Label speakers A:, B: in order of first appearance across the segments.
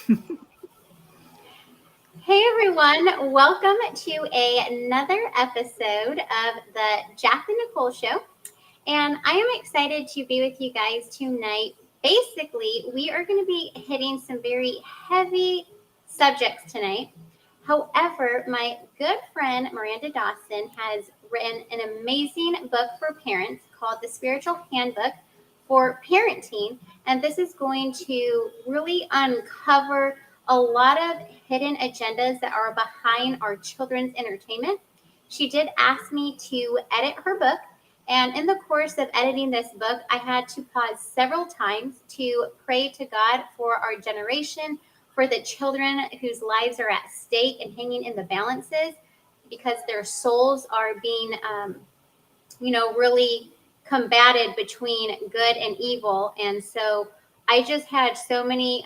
A: Hey everyone, welcome to another episode of the Jaclyn Nicole Show. And I am excited to be with you guys tonight. Basically, we are going to be hitting some very heavy subjects tonight. However, my good friend Miranda Dawson has written an amazing book for parents called The Spiritual Handbook for Parenting. And this is going to really uncover a lot of hidden agendas that are behind our children's entertainment. She did ask me to edit her book. And in the course of editing this book, I had to pause several times to pray to God for our generation, for the children whose lives are at stake and hanging in the balances because their souls are being, really combated between good and evil. And so I just had so many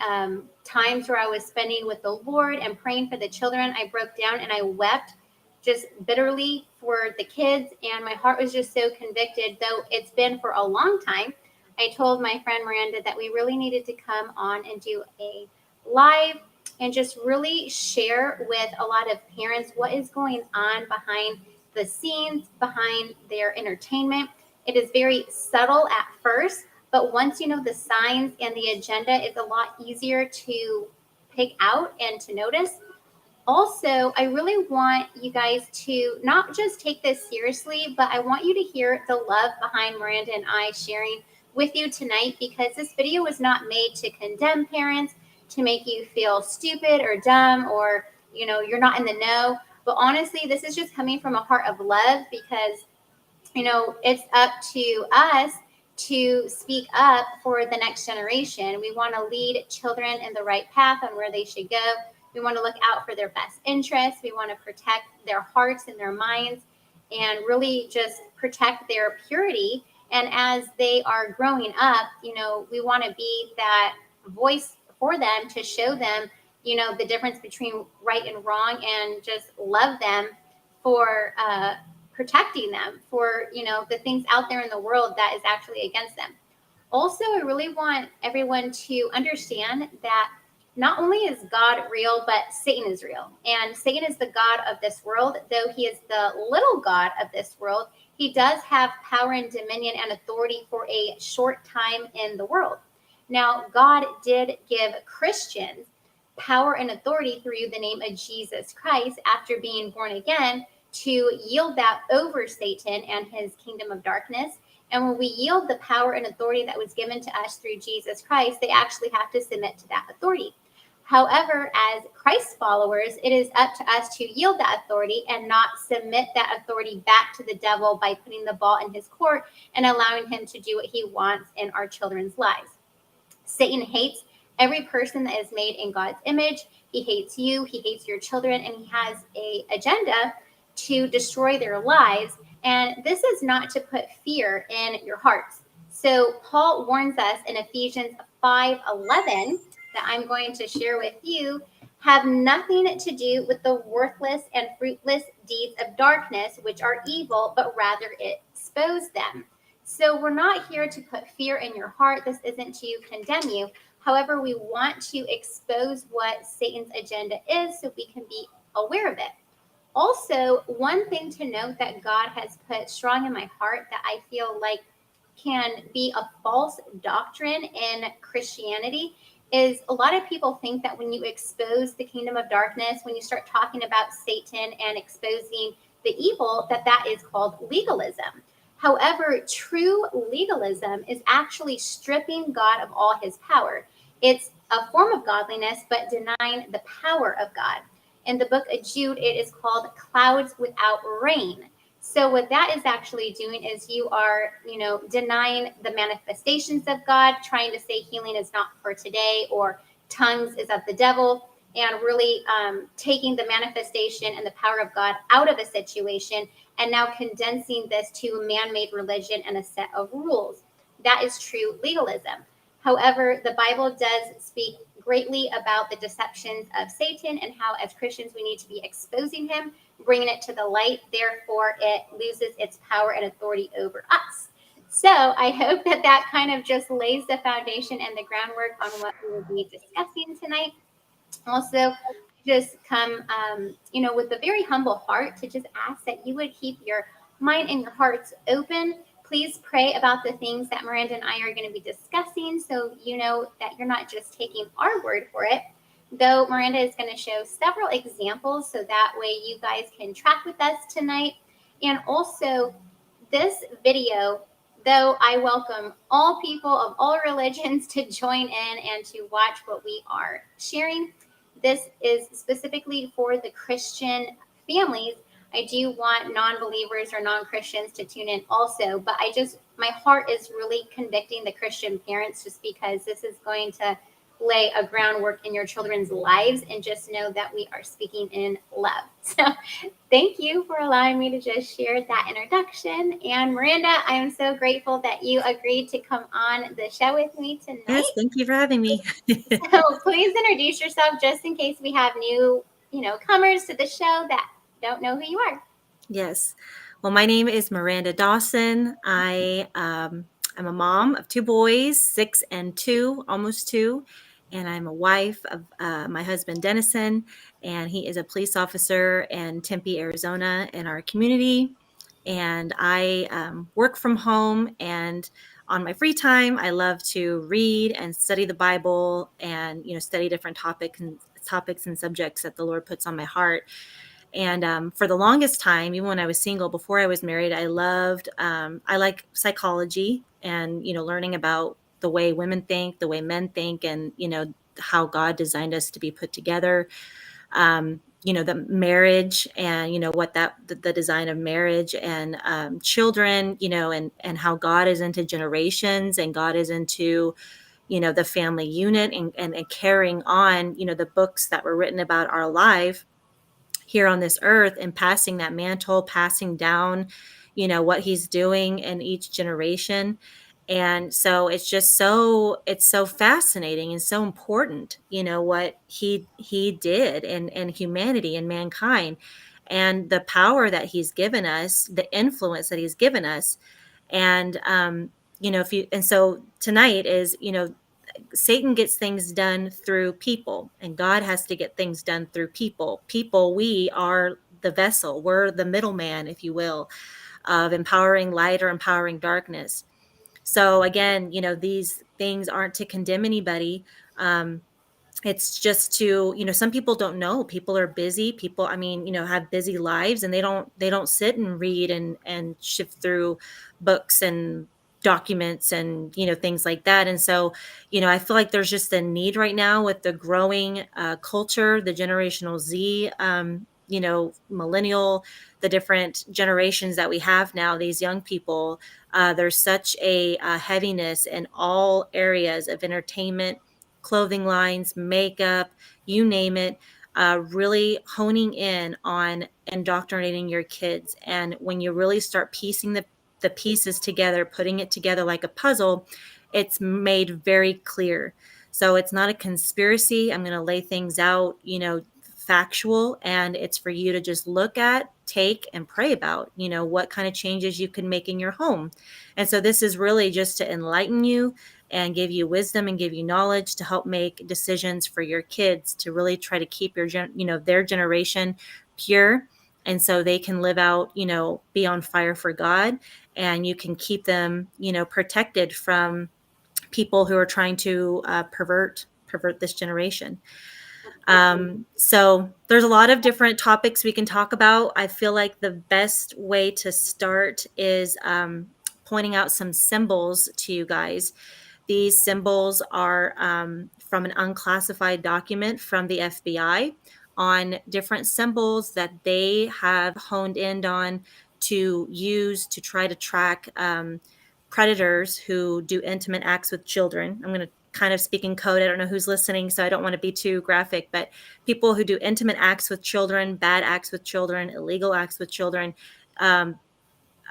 A: times where I was spending with the Lord and praying for the children. I broke down and I wept just bitterly for the kids. And my heart was just so convicted, though it's been for a long time. I told my friend Miranda that we really needed to come on and do a live and just really share with a lot of parents what is going on behind the scenes, behind their entertainment. It is very subtle at first, but once you know the signs and the agenda, it's a lot easier to pick out and to notice. Also, I really want you guys to not just take this seriously, but I want you to hear the love behind Miranda and I sharing with you tonight, because this video was not made to condemn parents, to make you feel stupid or dumb or, you're not in the know. But honestly, this is just coming from a heart of love because, it's up to us to speak up for the next generation. We want to lead children in the right path on where they should go. We want to look out for their best interests. We want to protect their hearts and their minds and really just protect their purity. And as they are growing up, we want to be that voice for them to show them, the difference between right and wrong, and just love them for protecting them for, the things out there in the world that is actually against them. Also, I really want everyone to understand that not only is God real, but Satan is real. And Satan is the God of this world. Though he is the little God of this world, he does have power and dominion and authority for a short time in the world. Now, God did give Christians power and authority through the name of Jesus Christ after being born again to yield that over Satan and his kingdom of darkness. And when we yield the power and authority that was given to us through Jesus Christ, they actually have to submit to that authority. However, as Christ followers, it is up to us to yield that authority and not submit that authority back to the devil by putting the ball in his court and allowing him to do what he wants in our children's lives. Satan hates every person that is made in God's image. He hates you, he hates your children, and he has an agenda to destroy their lives. And this is not to put fear in your hearts. So Paul warns us in Ephesians 5:11 that I'm going to share with you have nothing to do with the worthless and fruitless deeds of darkness, which are evil, but rather expose them. So we're not here to put fear in your heart. This isn't to condemn you. However, we want to expose what Satan's agenda is so we can be aware of it. Also, one thing to note that God has put strong in my heart that I feel like can be a false doctrine in Christianity is a lot of people think that when you expose the kingdom of darkness, when you start talking about Satan and exposing the evil, that is called legalism. However, true legalism is actually stripping God of all his power. It's a form of godliness, but denying the power of God. In the book of Jude, it is called clouds without rain. So what that is actually doing is you are, denying the manifestations of God, trying to say healing is not for today or tongues is of the devil, and really taking the manifestation and the power of God out of a situation and now condensing this to man-made religion and a set of rules. That is true legalism. However, the Bible does speak greatly about the deceptions of Satan and how, as Christians, we need to be exposing him, bringing it to the light. Therefore, it loses its power and authority over us. So I hope that kind of just lays the foundation and the groundwork on what we will be discussing tonight. Also, just come, with a very humble heart to just ask that you would keep your mind and your hearts open. Please pray about the things that Miranda and I are going to be discussing so you know that you're not just taking our word for it. Though Miranda is going to show several examples so that way you guys can track with us tonight. And also, this video, though I welcome all people of all religions to join in and to watch what we are sharing, this is specifically for the Christian families. I do want non-believers or non-Christians to tune in also, but my heart is really convicting the Christian parents just because this is going to lay a groundwork in your children's lives, and just know that we are speaking in love. So thank you for allowing me to just share that introduction. And Miranda, I am so grateful that you agreed to come on the show with me tonight.
B: Yes, thank you for having me.
A: So please introduce yourself just in case we have new, comers to the show that don't know who you are.
B: Yes. Well, my name is Miranda Dawson. I'm a mom of two boys, 6 and 2, almost 2. And I'm a wife of my husband, Dennison, and he is a police officer in Tempe, Arizona, in our community. And I work from home, and on my free time, I love to read and study the Bible and, study different topics and subjects that the Lord puts on my heart. And for the longest time, even when I was single, before I was married, I like psychology and, learning about the way women think, the way men think, and, how God designed us to be put together. The marriage and, the design of marriage and children, and how God is into generations and God is into, the family unit and carrying on, the books that were written about our life here on this earth and passing that mantle, passing down, what he's doing in each generation. And so it's so fascinating and so important, what he did in humanity and mankind, and the power that he's given us, the influence that he's given us. And if you and so tonight is, Satan gets things done through people, and God has to get things done through people. People, we are the vessel, we're the middleman, if you will, of empowering light or empowering darkness. So again, these things aren't to condemn anybody. It's just to, some people don't know. People are busy. People, I mean, have busy lives, and they don't sit and read and shift through books and documents and, things like that. And so, I feel like there's just a need right now with the growing culture, the generational Z, millennial, the different generations that we have now, these young people. There's such a heaviness in all areas of entertainment, clothing lines, makeup, you name it, really honing in on indoctrinating your kids. And when you really start piecing the pieces together, putting it together like a puzzle, it's made very clear. So it's not a conspiracy. I'm going to lay things out, factual, and it's for you to just look at, take, and pray about, what kind of changes you can make in your home. And so this is really just to enlighten you and give you wisdom and give you knowledge to help make decisions for your kids, to really try to keep their generation pure. And so they can live out, be on fire for God, and you can keep them, protected from people who are trying to pervert this generation. So there's a lot of different topics we can talk about. I feel like the best way to start is pointing out some symbols to you guys. These symbols are from an unclassified document from the FBI on different symbols that they have honed in on to use to try to track predators who do intimate acts with children. I'm going to kind of speak in code. I don't know who's listening, so I don't want to be too graphic, but people who do intimate acts with children, bad acts with children, illegal acts with children.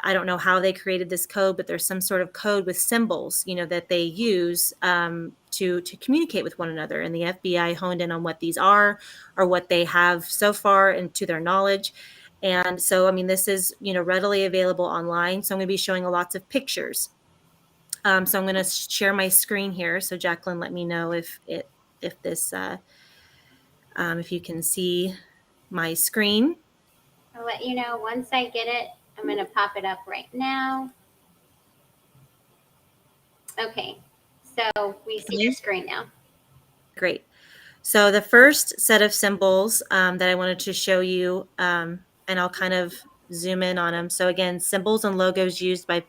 B: I don't know how they created this code, but there's some sort of code with symbols, that they use to communicate with one another. And the FBI honed in on what these are, or what they have so far, and to their knowledge. And so, I mean, this is, readily available online. So I'm going to be showing lots of pictures. So I'm going to share my screen here. So Jaclyn, let me know if this If you can see my screen.
A: I'll let you know once I get it. I'm going to pop it up right now. Okay, so we see your screen now.
B: Great. So the first set of symbols that I wanted to show you, and I'll kind of zoom in on them. So again, symbols and logos used by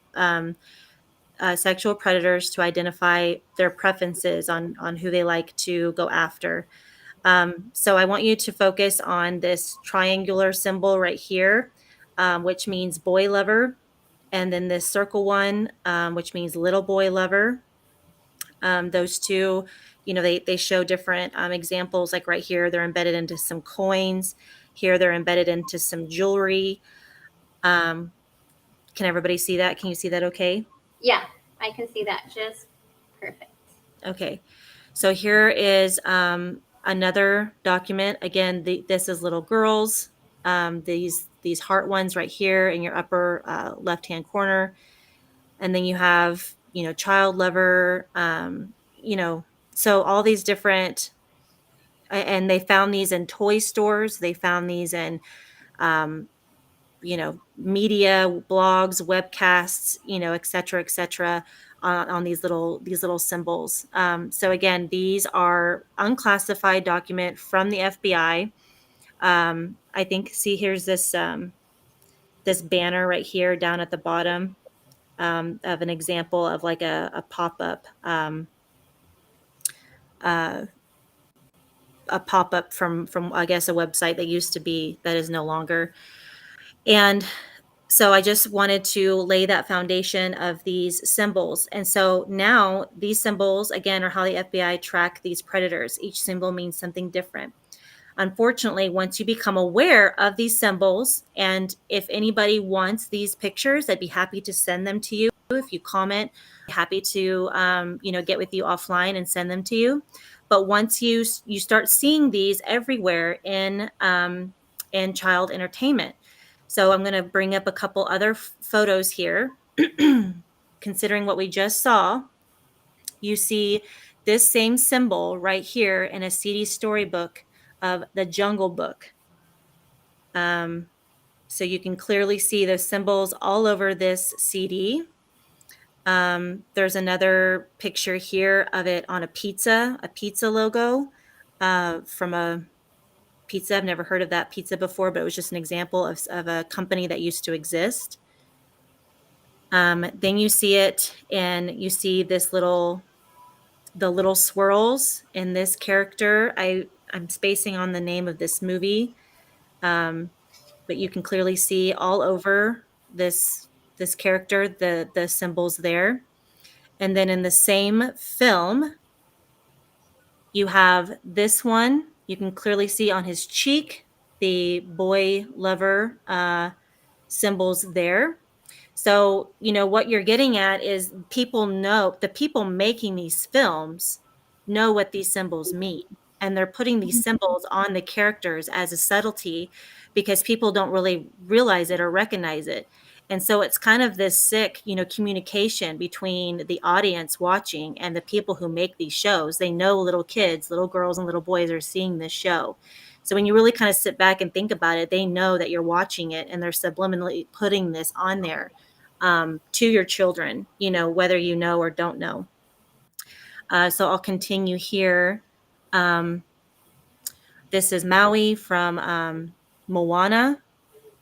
B: sexual predators to identify their preferences on who they like to go after. So I want you to focus on this triangular symbol right here, which means boy lover, and then this circle one, which means little boy lover. Those two, they show different examples. Like right here, they're embedded into some coins. Here, they're embedded into some jewelry. Can everybody see that? Can you see that okay?
A: Yeah, I can see that just perfect.
B: Okay. So here is another document. Again, this is little girls. These heart ones right here in your upper left-hand corner. And then you have, child lover, so all these different, and they found these in toy stores. They found these in, media, blogs, webcasts, et cetera, on these little symbols. So again, these are unclassified document from the FBI. I think, see, here's this banner right here down at the bottom of an example of like a pop-up. A pop-up from I guess a website that used to be, that is no longer. And so I just wanted to lay that foundation of these symbols. And so now these symbols, again, are how the FBI track these predators. Each symbol means something different. Unfortunately, once you become aware of these symbols, and if anybody wants these pictures, I'd be happy to send them to you. If you comment, happy to get with you offline and send them to you. But once you start seeing these everywhere in child entertainment. So I'm going to bring up a couple other photos here. Considering what we just saw, you see this same symbol right here in a CD storybook of The Jungle Book. So you can clearly see those symbols all over this CD. There's another picture here of it on a pizza logo from a pizza. I've never heard of that pizza before, but it was just an example of a company that used to exist. Then you see it, and you see the little swirls in this character. I'm spacing on the name of this movie, but you can clearly see all over this character the symbols there. And then in the same film, you have this one. You can clearly see on his cheek the boy lover symbols there. So, what you're getting at is the people making these films know what these symbols mean. And they're putting these symbols on the characters as a subtlety because people don't really realize it or recognize it. And so it's kind of this sick, communication between the audience watching and the people who make these shows. They know little kids, little girls and little boys are seeing this show. So when you really kind of sit back and think about it, they know that you're watching it and they're subliminally putting this on there to your children, whether you know or don't know. So I'll continue here. This is Maui from Moana,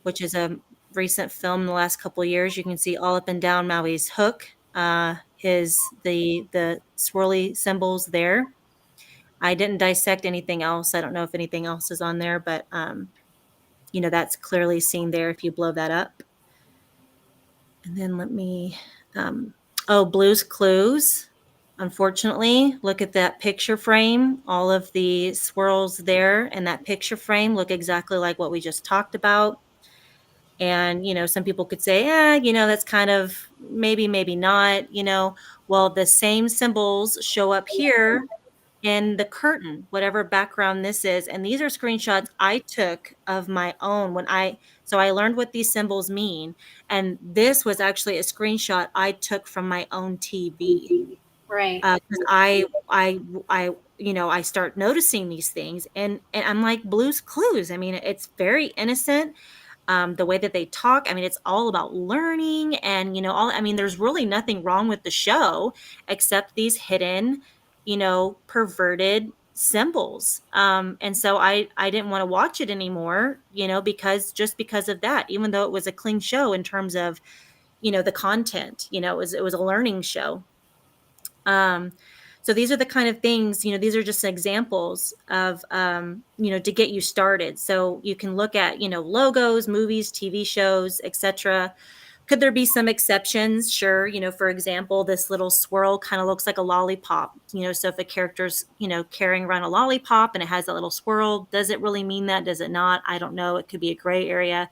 B: which is a recent film in the last couple of years. You can see all up and down Maui's hook, the swirly symbols there. I didn't dissect anything else. I don't know if anything else is on there, but that's clearly seen there if you blow that up. And then let me, Blue's Clues. Unfortunately, look at that picture frame. All of the swirls there and that picture frame look exactly like what we just talked about. And, some people could say, that's kind of maybe not, well, the same symbols show up here in the curtain, whatever background this is. And these are screenshots I took of my own so I learned what these symbols mean. And this was actually a screenshot I took from my own TV.
A: Right.
B: Because I I start noticing these things, and I'm like Blue's Clues. I mean, it's very innocent. The way that they talk, I mean, it's all about learning, and I mean, there's really nothing wrong with the show except these hidden, perverted symbols. And so I didn't want to watch it anymore, because of that, even though it was a clean show in terms of, the content, it was a learning show. um, so these are the kind of things, these are just examples of, to get you started. So you can look at, logos, movies, TV shows, etc. Could there be some exceptions? Sure. For example, this little swirl kind of looks like a lollipop. So if a character's, carrying around a lollipop and it has that little swirl, does it really mean that? Does it not? I don't know. It could be a gray area.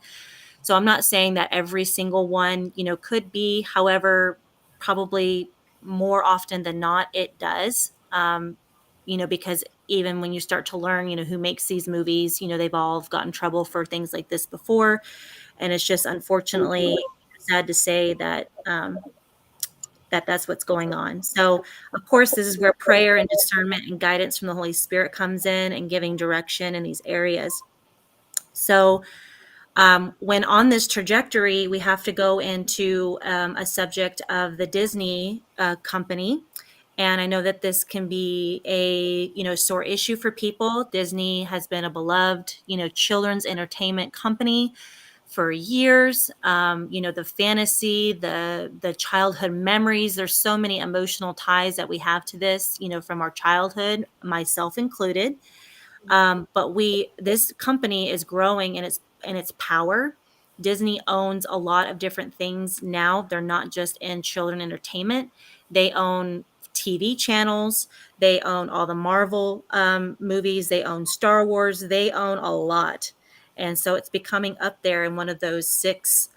B: So I'm not saying that every single one, could be. However, probably more often than not, it does. Because even when you start to learn, who makes these movies, they've all gotten in trouble for things like this before. And it's just unfortunately sad to say that that's what's going on. So, of course, this is where prayer and discernment and guidance from the Holy Spirit comes in and giving direction in these areas. So, when on this trajectory, we have to go into a subject of the Disney company. And I know that this can be a, sore issue for people. Disney has been a beloved, children's entertainment company for years. The fantasy, the childhood memories, there's so many emotional ties that we have to this, from our childhood, myself included. But this company is growing in its power. Disney owns a lot of different things now. They're not just in children entertainment. They own TV channels. They own all the Marvel movies. They own Star Wars. They own a lot. And so it's becoming up there in one of those six,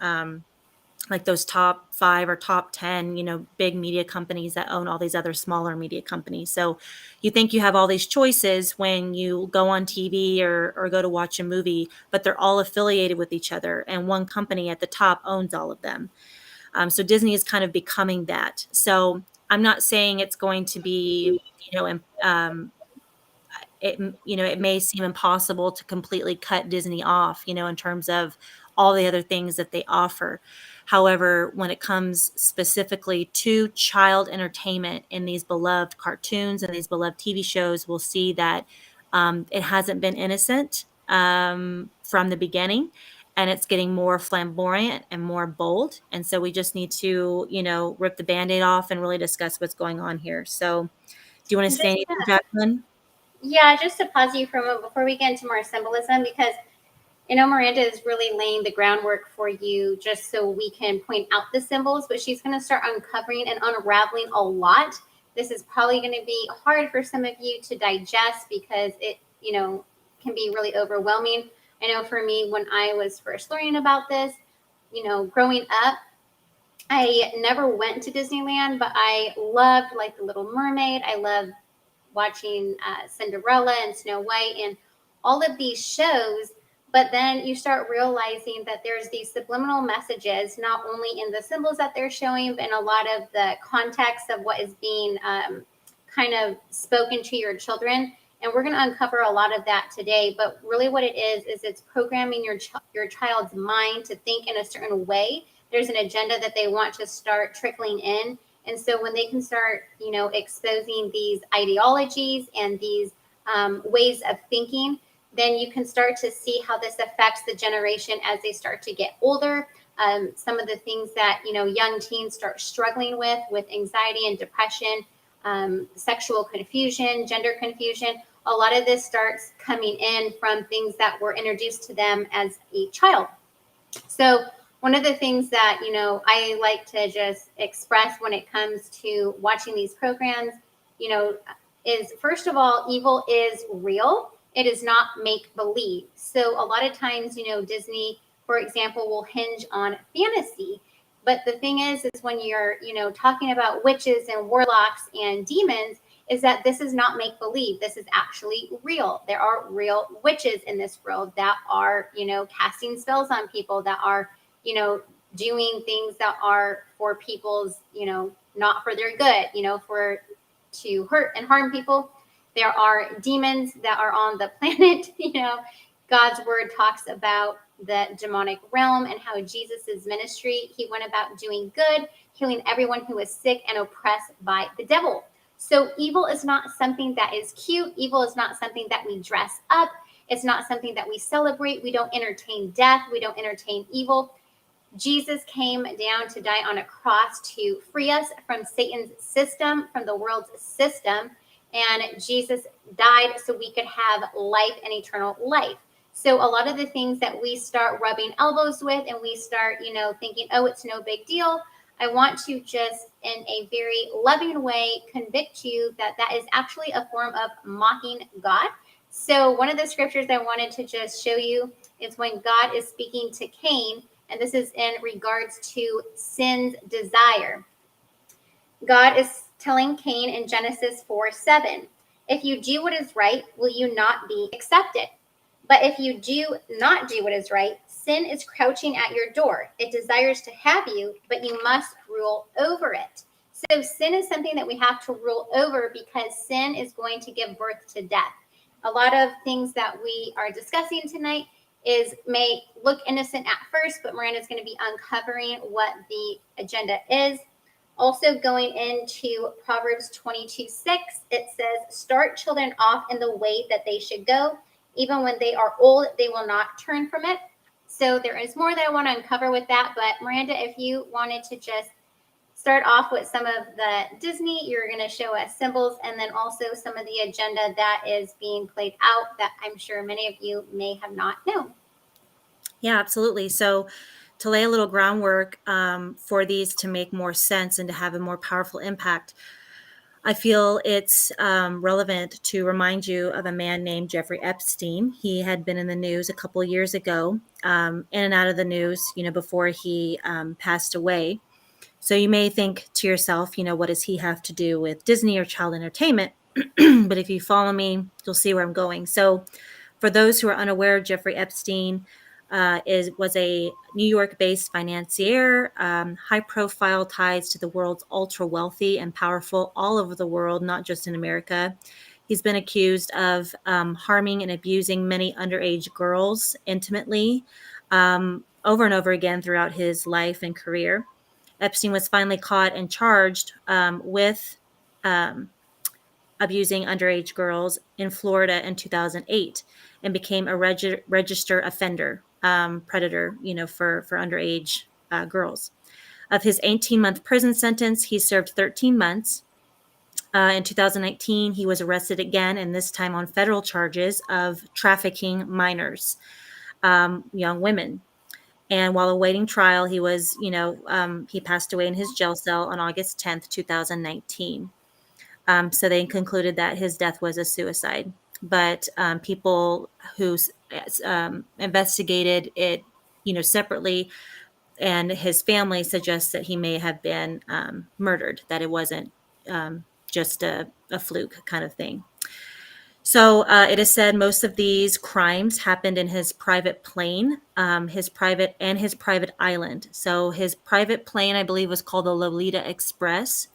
B: like those top 5 or top 10, big media companies that own all these other smaller media companies. So you think you have all these choices when you go on TV or go to watch a movie, but they're all affiliated with each other, and one company at the top owns all of them. So Disney is kind of becoming that. So I'm not saying it's going to be, it may seem impossible to completely cut Disney off, in terms of all the other things that they offer. However, when it comes specifically to child entertainment in these beloved cartoons and these beloved TV shows, we'll see that it hasn't been innocent from the beginning, and it's getting more flamboyant and more bold. And so we just need to, rip the Band-Aid off and really discuss what's going on here. So do you want to say
A: Just
B: anything, Jaclyn?
A: yeah, just to pause you for a moment before we get into more symbolism, because Miranda is really laying the groundwork for you just so we can point out the symbols, but she's going to start uncovering and unraveling a lot. This is probably going to be hard for some of you to digest because it, can be really overwhelming. I know for me, when I was first learning about this, growing up, I never went to Disneyland, but I loved like The Little Mermaid. I loved watching Cinderella and Snow White and all of these shows. But then you start realizing that there's these subliminal messages, not only in the symbols that they're showing, but in a lot of the context of what is being kind of spoken to your children. And we're going to uncover a lot of that today. But really, what it is it's programming your child's mind to think in a certain way. There's an agenda that they want to start trickling in. And so when they can start, exposing these ideologies and these ways of thinking, then you can start to see how this affects the generation as they start to get older. Some of the things that, young teens start struggling with anxiety and depression, sexual confusion, gender confusion. A lot of this starts coming in from things that were introduced to them as a child. So one of the things that, I like to just express when it comes to watching these programs, is first of all, evil is real. It is not make believe. So a lot of times, Disney, for example, will hinge on fantasy. But the thing is when you're, talking about witches and warlocks and demons, is that this is not make believe. This is actually real. There are real witches in this world that are, casting spells on people, that are, doing things that are for people's, not for their good, for to hurt and harm people. There are demons that are on the planet. God's word talks about the demonic realm and how Jesus's ministry, he went about doing good, healing everyone who was sick and oppressed by the devil. So evil is not something that is cute. Evil is not something that we dress up. It's not something that we celebrate. We don't entertain death. We don't entertain evil. Jesus came down to die on a cross to free us from Satan's system, from the world's system. And Jesus died so we could have life and eternal life. So a lot of the things that we start rubbing elbows with and we start, thinking, oh, it's no big deal. I want to just, in a very loving way, convict you that that is actually a form of mocking God. So one of the scriptures I wanted to just show you is when God is speaking to Cain, and this is in regards to sin's desire. God is telling Cain in Genesis 4:7, if you do what is right, will you not be accepted? But if you do not do what is right, sin is crouching at your door. It desires to have you, but you must rule over it. So sin is something that we have to rule over because sin is going to give birth to death. A lot of things that we are discussing tonight may look innocent at first, but Miranda's going to be uncovering what the agenda is. Also going into Proverbs 22:6, it says, start children off in the way that they should go. Even when they are old, they will not turn from it. So there is more that I want to uncover with that. But Miranda, if you wanted to just start off with some of the Disney, you're going to show us symbols and then also some of the agenda that is being played out that I'm sure many of you may have not known.
B: Yeah, absolutely. So to lay a little groundwork for these to make more sense and to have a more powerful impact, I feel it's relevant to remind you of a man named Jeffrey Epstein. He had been in the news a couple of years ago, in and out of the news, before he passed away. So you may think to yourself, what does he have to do with Disney or child entertainment? But if you follow me, you'll see where I'm going. So for those who are unaware, Jeffrey Epstein was a New York-based financier, high-profile ties to the world's ultra-wealthy and powerful all over the world, not just in America. He's been accused of harming and abusing many underage girls intimately over and over again throughout his life and career. Epstein was finally caught and charged with abusing underage girls in Florida in 2008 and became a registered offender predator, for underage girls. Of his 18-month prison sentence, he served 13 months. In 2019, he was arrested again, and this time on federal charges of trafficking minors, young women. And while awaiting trial, he passed away in his jail cell on August 10th, 2019. So they concluded that his death was a suicide. But people who investigated it, separately, and his family suggests that he may have been murdered, that it wasn't just a fluke kind of thing. So it is said most of these crimes happened in his private plane, his private island. So his private plane, I believe, was called the Lolita Express.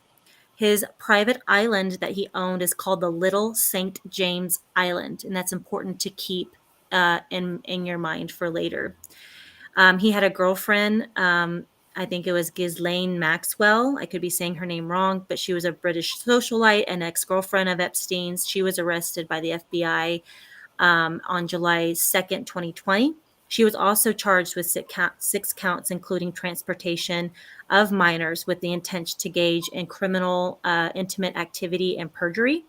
B: His private island that he owned is called the Little St. James Island, and that's important to keep in your mind for later. He had a girlfriend. I think it was Ghislaine Maxwell. I could be saying her name wrong, but she was a British socialite and ex-girlfriend of Epstein's. She was arrested by the FBI on July 2nd, 2020. She was also charged with 6 counts, including transportation of minors with the intent to engage in criminal intimate activity and perjury.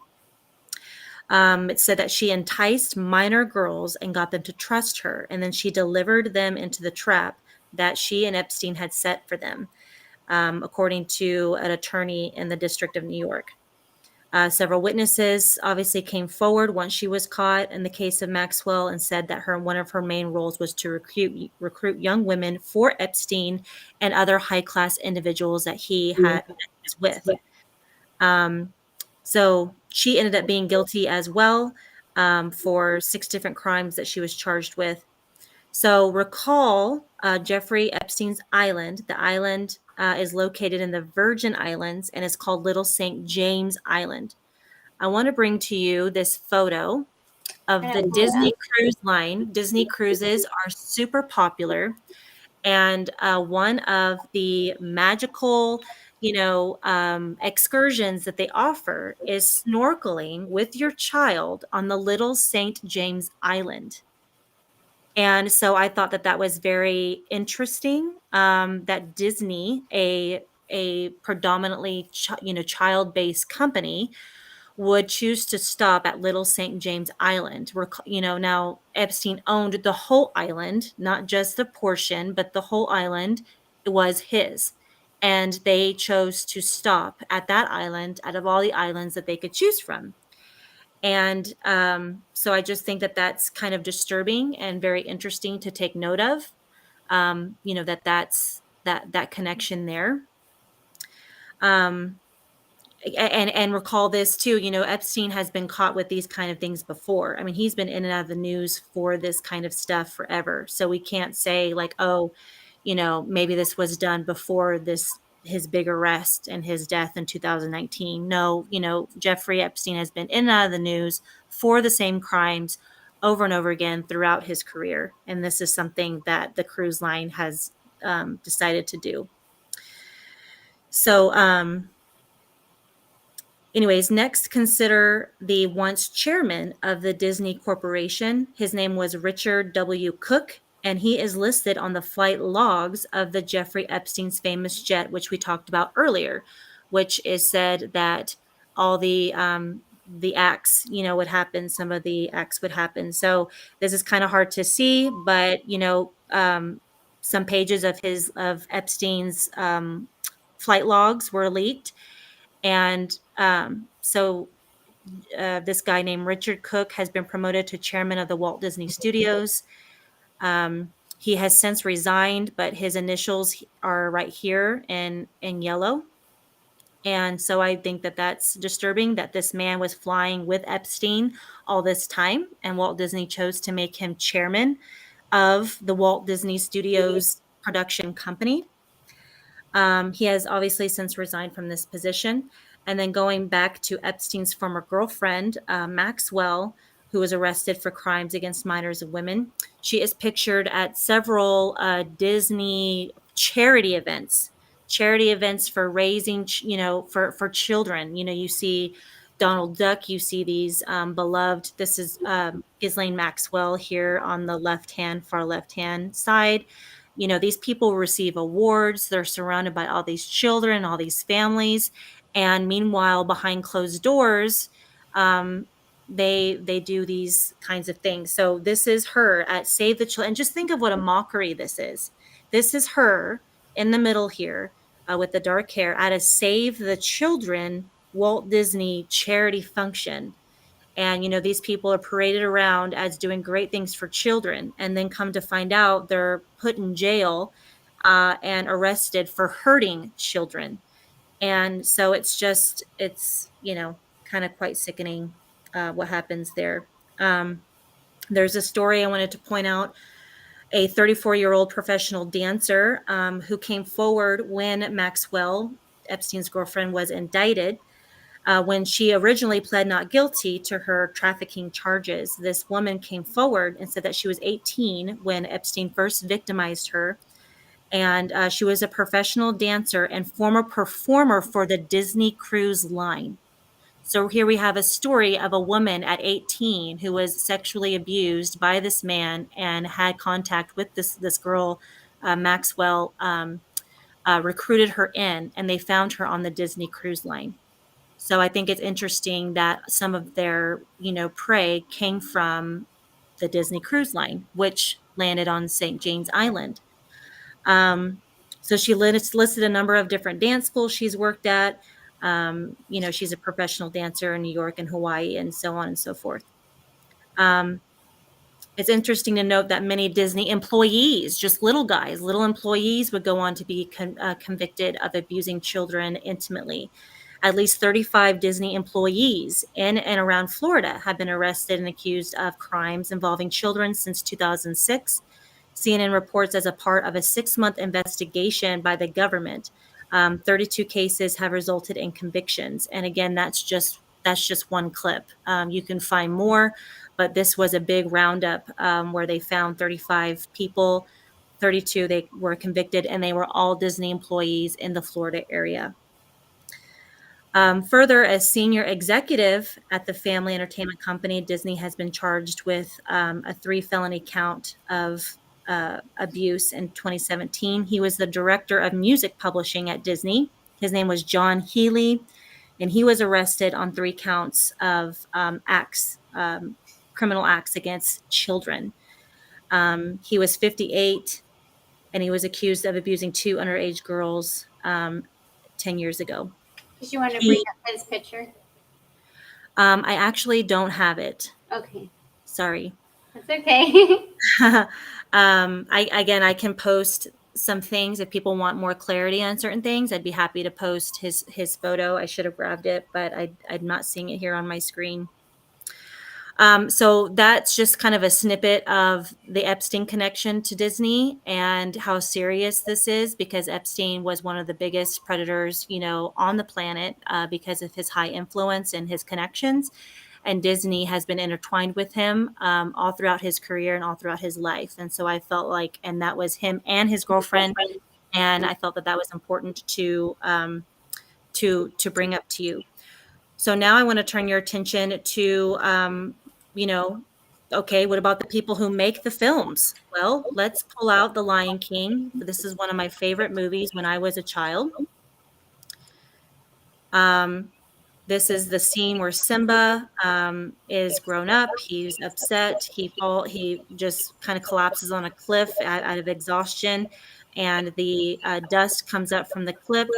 B: It said that she enticed minor girls and got them to trust her, and then she delivered them into the trap that she and Epstein had set for them, according to an attorney in the District of New York. Several witnesses obviously came forward once she was caught in the case of Maxwell and said that one of her main roles was to recruit young women for Epstein and other high-class individuals that he was with. So she ended up being guilty as well for 6 different crimes that she was charged with. So recall Jeffrey Epstein's island. The island is located in the Virgin Islands and is called Little St. James Island. I want to bring to you this photo
A: I
B: of the
A: don't know
B: Disney
A: that.
B: Cruise Line. Disney cruises are super popular, and one of the magical, excursions that they offer is snorkeling with your child on the Little St. James Island. And so I thought that that was very interesting, that Disney, a predominantly child-based company, would choose to stop at Little St. James Island. Now Epstein owned the whole island, not just the portion, but the whole island was his. And they chose to stop at that island out of all the islands that they could choose from. And so I just think that that's kind of disturbing and very interesting to take note of. That connection there. Um, and recall this too, Epstein has been caught with these kind of things before. I mean, he's been in and out of the news for this kind of stuff forever. So we can't say like, oh, maybe this was done before his big arrest and his death in 2019. No, Jeffrey Epstein has been in and out of the news for the same crimes over and over again throughout his career. And this is something that the cruise line has decided to do. So, anyways, next, consider the once chairman of the Disney Corporation. His name was Richard W. Cook, and he is listed on the flight logs of the Jeffrey Epstein's famous jet, which we talked about earlier, which is said that all the acts, would happen. Some of the acts would happen. So this is kind of hard to see, but some pages of Epstein's flight logs were leaked, and this guy named Richard Cook has been promoted to chairman of the Walt Disney Studios. He has since resigned, but his initials are right here in yellow. And so I think that that's disturbing that this man was flying with Epstein all this time, and Walt Disney chose to make him chairman of the Walt Disney Studios production company. He has obviously since resigned from this position. And then going back to Epstein's former girlfriend, Maxwell, who was arrested for crimes against minors and women. She is pictured at several Disney charity events for raising, for children. You see Donald Duck, you see these beloved. This is Ghislaine Maxwell here on the far left hand side. These people receive awards. They're surrounded by all these children, all these families. And meanwhile, behind closed doors, they do these kinds of things. So this is her at Save the Children. And just think of what a mockery this is. This is her in the middle here with the dark hair at a Save the Children Walt Disney charity function. And these people are paraded around as doing great things for children, and then come to find out they're put in jail and arrested for hurting children. And so it's kind of quite sickening what happens there. There's a story I wanted to point out. A 34-year-old professional dancer who came forward when Maxwell, Epstein's girlfriend, was indicted. When she originally pled not guilty to her trafficking charges, this woman came forward and said that she was 18 when Epstein first victimized her. And she was a professional dancer and former performer for the Disney Cruise Line. So here we have a story of a woman at 18 who was sexually abused by this man and had contact with this girl, Maxwell, recruited her in, and they found her on the Disney Cruise Line. So I think it's interesting that some of their, prey came from the Disney Cruise Line, which landed on St. James Island. So she listed a number of different dance schools she's worked at. She's a professional dancer in New York and Hawaii, and so on and so forth. It's interesting to note that many Disney employees, just little guys, little employees, would go on to be convicted of abusing children intimately. At least 35 Disney employees in and around Florida have been arrested and accused of crimes involving children since 2006. CNN reports as a part of a 6-month investigation by the government. 32 cases have resulted in convictions. And again, that's just that's just one clip. You can find more, but this was a big roundup where they found 35 people. 32 they were convicted, and they were all Disney employees in the Florida area. Further, as senior executive at the family entertainment company, Disney has been charged with a 3 felony count of abuse in 2017. He was the director of music publishing at Disney. His name was John Healy, and he was arrested on 3 counts of criminal acts against children. He was 58, and he was accused of abusing 2 underage girls 10 years ago.
A: Did you want to bring
B: He,
A: up his picture?
B: I actually don't have it.
A: Okay,
B: Sorry.
A: that's okay.
B: I can post some things if people want more clarity on certain things. I'd be happy to post his photo. I should have grabbed it, but I'm not seeing it here on my screen. So that's just kind of a snippet of the Epstein connection to Disney and how serious this is, because Epstein was one of the biggest predators, on the planet because of his high influence and his connections. And Disney has been intertwined with him all throughout his career and all throughout his life. And so I felt like, and that was him and his girlfriend, and I felt that that was important to bring up to you. So now I want to turn your attention to, you know, okay, what about the people who make the films? Well, let's pull out The Lion King. This is one of my favorite movies when I was a child. Um, this is the scene where Simba is grown up. He's upset. He just kind of collapses on a cliff out of exhaustion, and the dust comes up from the cliff,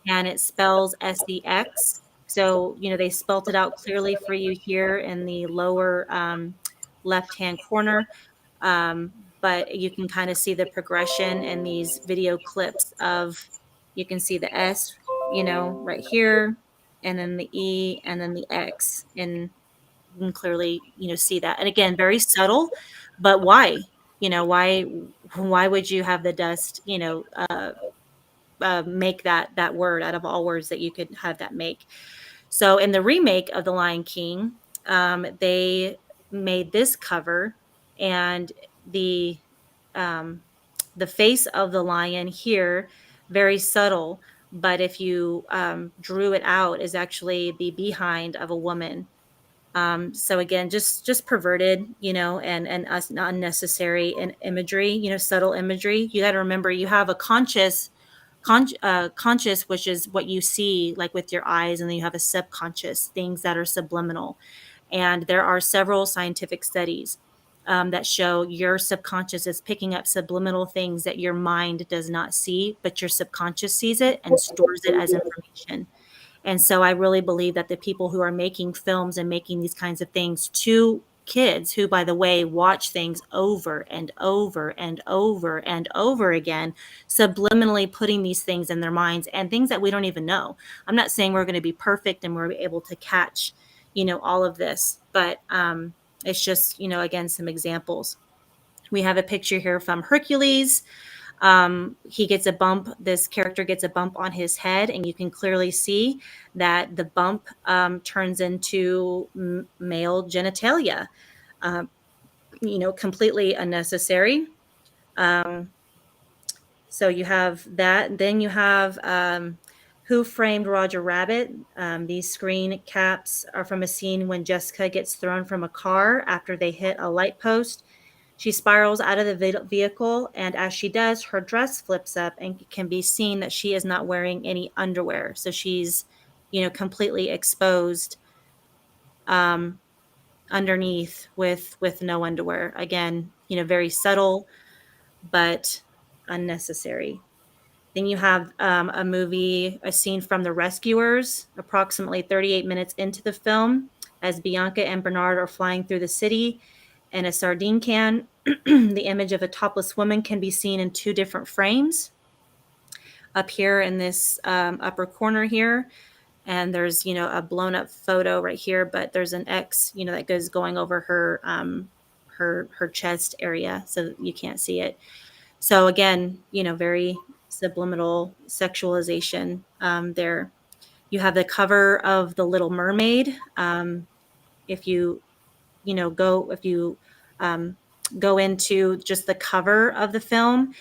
B: and it spells SEX. So they spelt it out clearly for you here in the lower left-hand corner. Um, but you can kind of see the progression in these video clips of, you can see the S, right here, and then the E, and then the X, and you can clearly, see that. And again, very subtle, but why? Why would you have the dust, make that word out of all words that you could have that make? So in the remake of The Lion King, they made this cover, and the um, the face of the lion here, very subtle, but if you drew it out, is actually the behind of a woman. So again, just perverted, and unnecessary imagery, subtle imagery. You got to remember, you have a conscious, which is what you see like with your eyes, and then you have a subconscious, things that are subliminal. And there are several scientific studies that show your subconscious is picking up subliminal things that your mind does not see, but your subconscious sees it and stores it as information. And so I really believe that the people who are making films and making these kinds of things to kids, who, by the way, watch things over and over and over and over again, subliminally putting these things in their minds, and things that we don't even know. I'm not saying we're going to be perfect and we're able to catch, all of this, but it's just, again, some examples. We have a picture here from Hercules. He gets a bump. This character gets a bump on his head, and you can clearly see that the bump turns into male genitalia. Completely unnecessary. Um, so you have that. Then you have Who Framed Roger Rabbit. These screen caps are from a scene when Jessica gets thrown from a car after they hit a light post. She spirals out of the vehicle, and as she does, her dress flips up, and it can be seen that she is not wearing any underwear. So she's, completely exposed underneath with no underwear. Again, very subtle, but unnecessary. Then you have a scene from The Rescuers, approximately 38 minutes into the film, as Bianca and Bernard are flying through the city in a sardine can. The image of a topless woman can be seen in 2 different frames. Up here in this upper corner here, and there's a blown up photo right here, but there's an X that goes going over her her chest area, so you can't see it. So again, very subliminal sexualization there. You have the cover of The Little Mermaid. If you go if you go into just the cover of the film,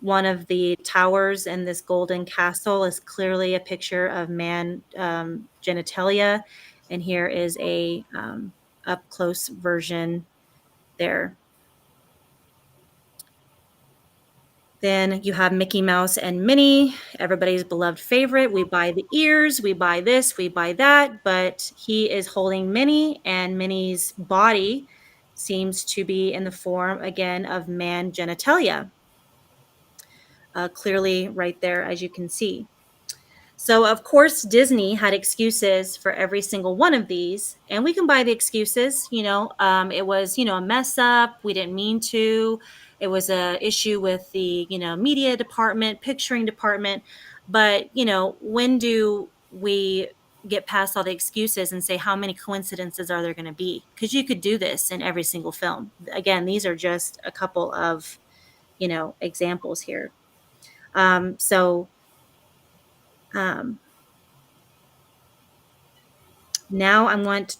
B: one of the towers in this golden castle is clearly a picture of man genitalia, and here is a up close version there. Then you have Mickey Mouse and Minnie, everybody's beloved favorite. We buy the ears, we buy this, we buy that, but he is holding Minnie, and Minnie's body seems to be in the form again of man genitalia, clearly right there, as you can see. So, of course, Disney had excuses for every single one of these, and we can buy the excuses. It was, a mess up. We didn't mean to. It was a issue with the, media department, picturing department. But, when do we get past all the excuses and say, how many coincidences are there going to be? Because you could do this in every single film. Again, these are just a couple of, examples here. So, now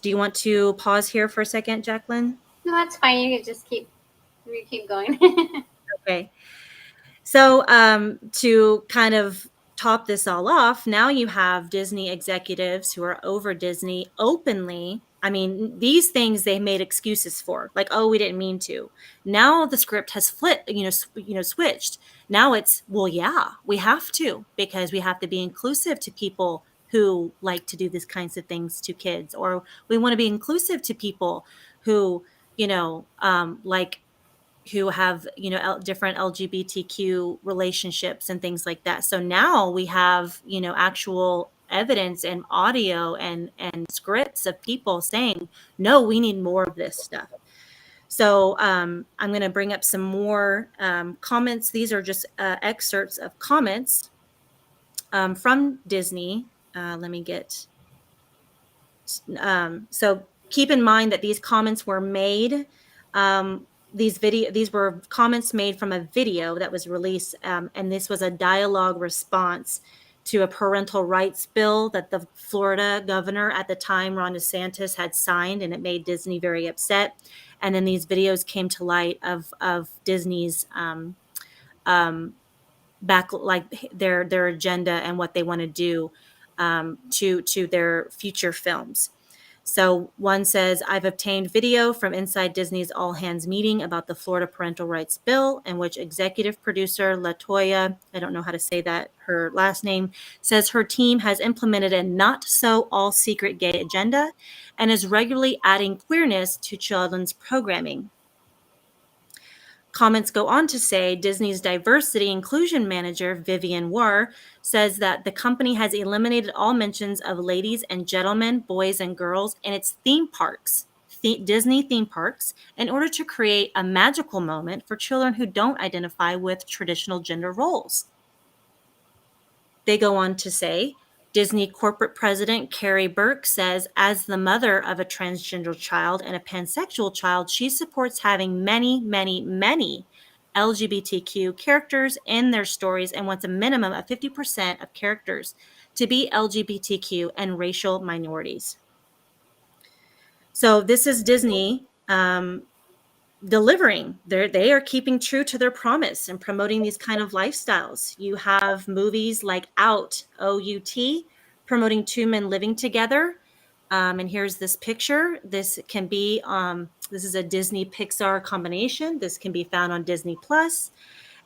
B: do you want to pause here for a second, Jaclyn?
A: No, that's fine. You can just keep going.
B: Okay. So, to kind of top this all off, now you have Disney executives who are over Disney openly. I mean, these things they made excuses for, like, oh, we didn't mean to. Now the script has flipped, switched. Now it's, well, yeah, we have to, because we have to be inclusive to people who like to do these kinds of things to kids, or we want to be inclusive to people who, like who have different LGBTQ relationships and things like that. So now we have actual evidence and audio and scripts of people saying, no, we need more of this stuff. So I'm going to bring up some more comments. These are just excerpts of comments from Disney. Let me get so keep in mind that these comments were made. These were comments made from a video that was released, and this was a dialogue response to a parental rights bill that the Florida governor at the time, Ron DeSantis, had signed, and it made Disney very upset. And then these videos came to light of Disney's back, like their agenda and what they want to do to their future films. So one says, I've obtained video from inside Disney's all hands meeting about the Florida parental rights bill, in which executive producer LaToya, I don't know how to say that, her last name, says her team has implemented a not so all secret gay agenda and is regularly adding queerness to children's programming. Comments go on to say Disney's diversity inclusion manager, Vivian War, says that the company has eliminated all mentions of ladies and gentlemen, boys and girls in its theme parks, Disney theme parks, in order to create a magical moment for children who don't identify with traditional gender roles. They go on to say, Disney corporate president Carrie Burke says, as the mother of a transgender child and a pansexual child, she supports having many, many, many LGBTQ characters in their stories and wants a minimum of 50% of characters to be LGBTQ and racial minorities. So this is Disney delivering. They are keeping true to their promise and promoting these kind of lifestyles. You have movies like OUT, promoting two men living together. And here's this picture. This can be this is a Disney Pixar combination. This can be found on Disney Plus.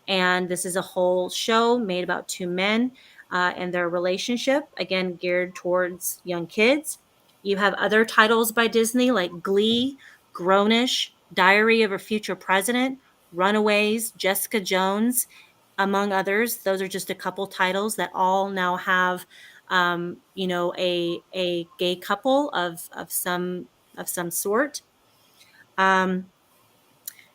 B: And this is a whole show made about two men and their relationship, again geared towards young kids. You have other titles by Disney like Glee, Grownish, Diary of a Future President, Runaways, Jessica Jones, among others. Those are just a couple titles that all now have, a gay couple of some sort. And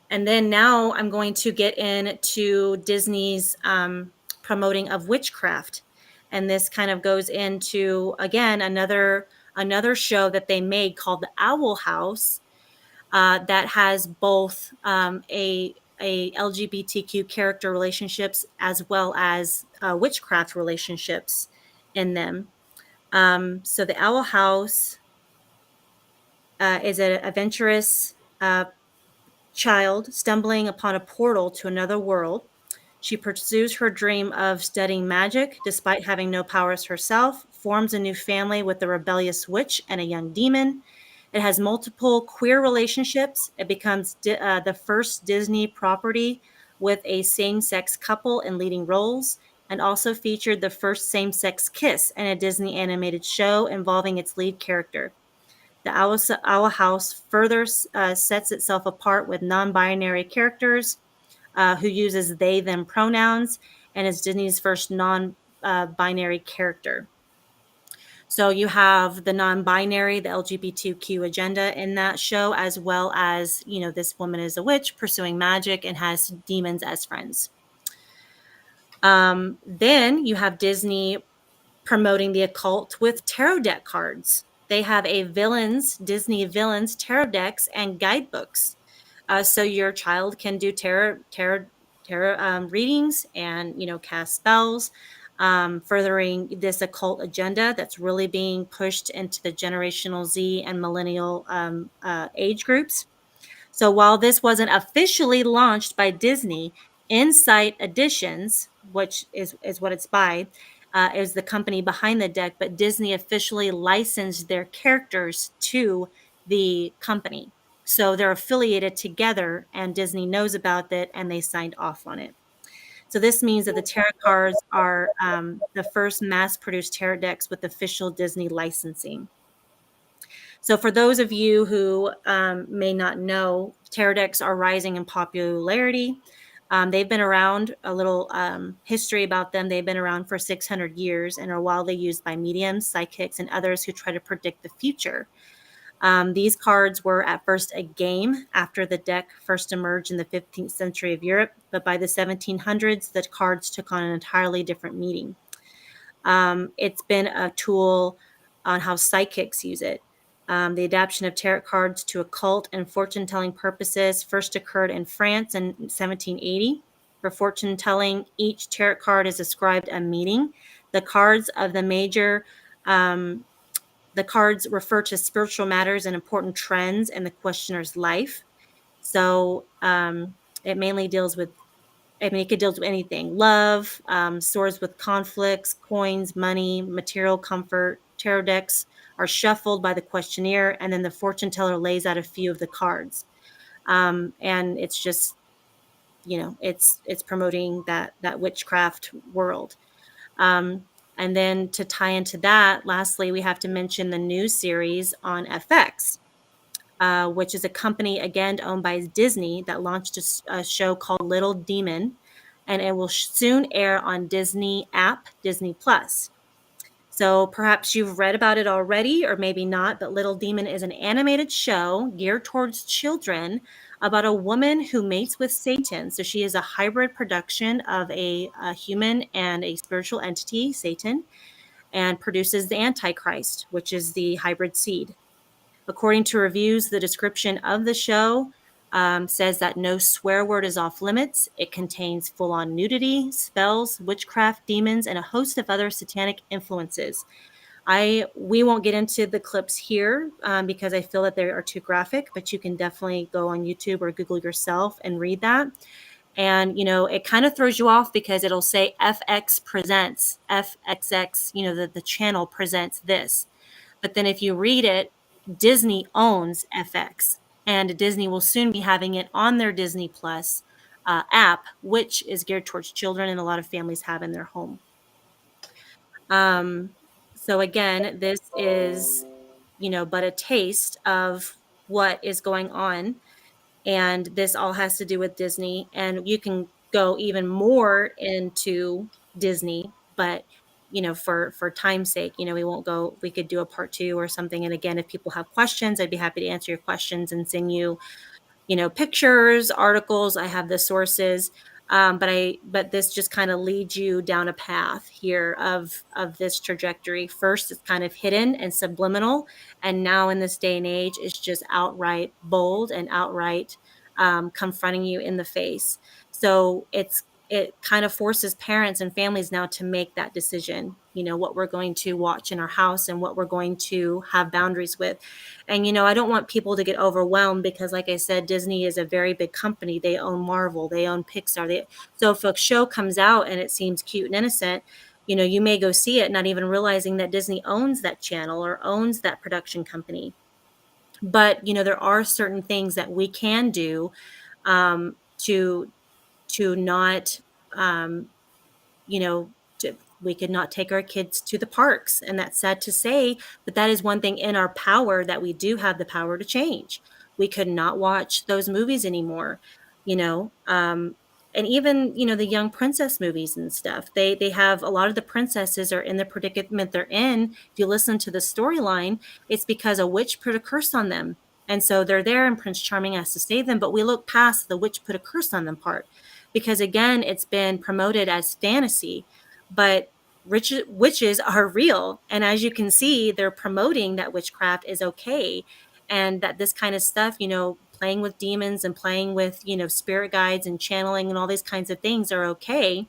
B: then now I'm going to get into Disney's promoting of witchcraft. And this kind of goes into, again, another show that they made called The Owl House, that has both a LGBTQ character relationships as well as witchcraft relationships in them. So the Owl House is an adventurous child stumbling upon a portal to another world. She pursues her dream of studying magic despite having no powers herself, forms a new family with a rebellious witch and a young demon. It has multiple queer relationships. It becomes the first Disney property with a same sex couple in leading roles, and also featured the first same sex kiss in a Disney animated show involving its lead character. The Owl House further sets itself apart with non binary characters who uses they, them pronouns, and is Disney's first non binary character. So you have the non binary, the LGBTQ agenda in that show, as well as, this woman is a witch pursuing magic and has demons as friends. Then you have Disney promoting the occult with tarot deck cards. They have Disney villains tarot decks and guidebooks. So your child can do tarot readings and cast spells, furthering this occult agenda that's really being pushed into the generational Z and millennial age groups. So while this wasn't officially launched by Disney, Insight Editions, which is what it's by, is the company behind the deck, but Disney officially licensed their characters to the company. So they're affiliated together, and Disney knows about it, and they signed off on it. So this means that the tarot cards are the first mass-produced tarot decks with official Disney licensing. So for those of you who may not know, tarot decks are rising in popularity. They've been around, a little history about them. They've been around for 600 years and are widely used by mediums, psychics, and others who try to predict the future. These cards were at first a game after the deck first emerged in the 15th century of Europe, but by the 1700s, the cards took on an entirely different meaning. It's been a tool on how psychics use it. The adaptation of tarot cards to occult and fortune telling purposes first occurred in France in 1780. For fortune telling, each tarot card is ascribed a meaning. The cards of the cards refer to spiritual matters and important trends in the questioner's life. So it mainly deals with, it could deal with anything: love, swords with conflicts, coins, money, material comfort. Tarot decks are shuffled by the questionnaire, and then the fortune teller lays out a few of the cards. And it's just, it's promoting that witchcraft world. And then to tie into that, lastly, we have to mention the new series on FX, which is a company, again, owned by Disney, that launched a show called Little Demon, and it will soon air on Disney app, Disney Plus. So perhaps you've read about it already, or maybe not, but Little Demon is an animated show geared towards children about a woman who mates with Satan. So she is a hybrid production of a human and a spiritual entity, Satan, and produces the Antichrist, which is the hybrid seed. According to reviews, the description of the show says that no swear word is off limits. It contains full-on nudity, spells, witchcraft, demons, and a host of other satanic influences. We won't get into the clips here because I feel that they are too graphic, but you can definitely go on YouTube or Google yourself and read that. And, it kind of throws you off because it'll say FX presents, FXX, the channel presents this. But then if you read it, Disney owns FX, and Disney will soon be having it on their Disney Plus app, which is geared towards children, and a lot of families have in their home. So again, this is, but a taste of what is going on. And this all has to do with Disney. And you can go even more into Disney, but for time's sake, we won't go. We could do a part 2 or something. And again, if people have questions, I'd be happy to answer your questions and send you pictures, articles. I have the sources. But this just kind of leads you down a path here of this trajectory. First, it's kind of hidden and subliminal, and now in this day and age, it's just outright bold and outright confronting you in the face. So it kind of forces parents and families now to make that decision. what we're going to watch in our house and what we're going to have boundaries with. And, I don't want people to get overwhelmed because, like I said, Disney is a very big company. They own Marvel, they own Pixar. So if a show comes out and it seems cute and innocent, you may go see it, not even realizing that Disney owns that channel or owns that production company. But, there are certain things that we can do to not, um, you know, we could not take our kids to the parks. And that's sad to say, but that is one thing in our power that we do have the power to change. We could not watch those movies anymore, you know. And even, the young princess movies and stuff. They have a lot of the princesses are in the predicament they're in. If you listen to the storyline, it's because a witch put a curse on them. And so they're there and Prince Charming has to save them, but we look past the witch put a curse on them part because again, it's been promoted as fantasy, but witches are real. And as you can see, they're promoting that witchcraft is okay. And that this kind of stuff, playing with demons and playing with, spirit guides and channeling and all these kinds of things are okay.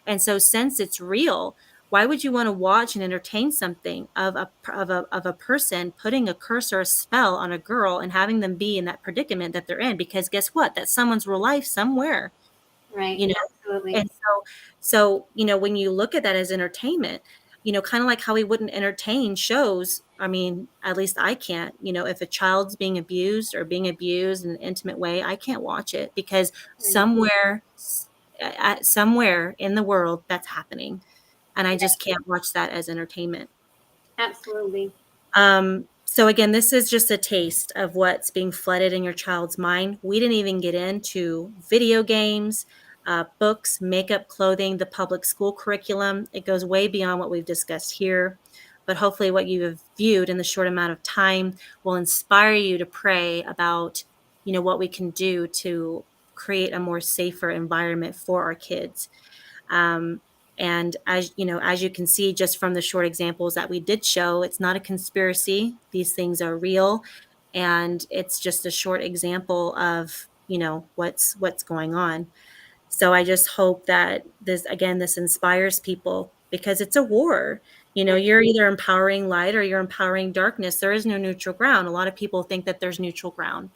B: And so since it's real, why would you want to watch and entertain something of a person putting a curse or a spell on a girl and having them be in that predicament that they're in? Because guess what? That's someone's real life somewhere,
A: Right.
B: you know.
A: Absolutely.
B: And so, when you look at that as entertainment, kind of like how we wouldn't entertain shows. I mean, at least I can't, if a child's being abused or being abused in an intimate way, I can't watch it because
A: Right.
B: somewhere in the world that's happening. And I
A: Right.
B: just can't watch that as entertainment.
A: Absolutely.
B: So again, this is just a taste of what's being flooded in your child's mind. We didn't even get into video games, books, makeup, clothing, the public school curriculum. It goes way beyond what we've discussed here. But hopefully what you have viewed in the short amount of time will inspire you to pray about, what we can do to create a more safer environment for our kids. Um, and as you can see, just from the short examples that we did show, it's not a conspiracy. These things are real. And it's just a short example of, what's going on. So I just hope that this inspires people because it's a war.
A: Right.
B: You're either empowering light or you're empowering darkness. There is no neutral ground. A lot of people think that there's neutral ground.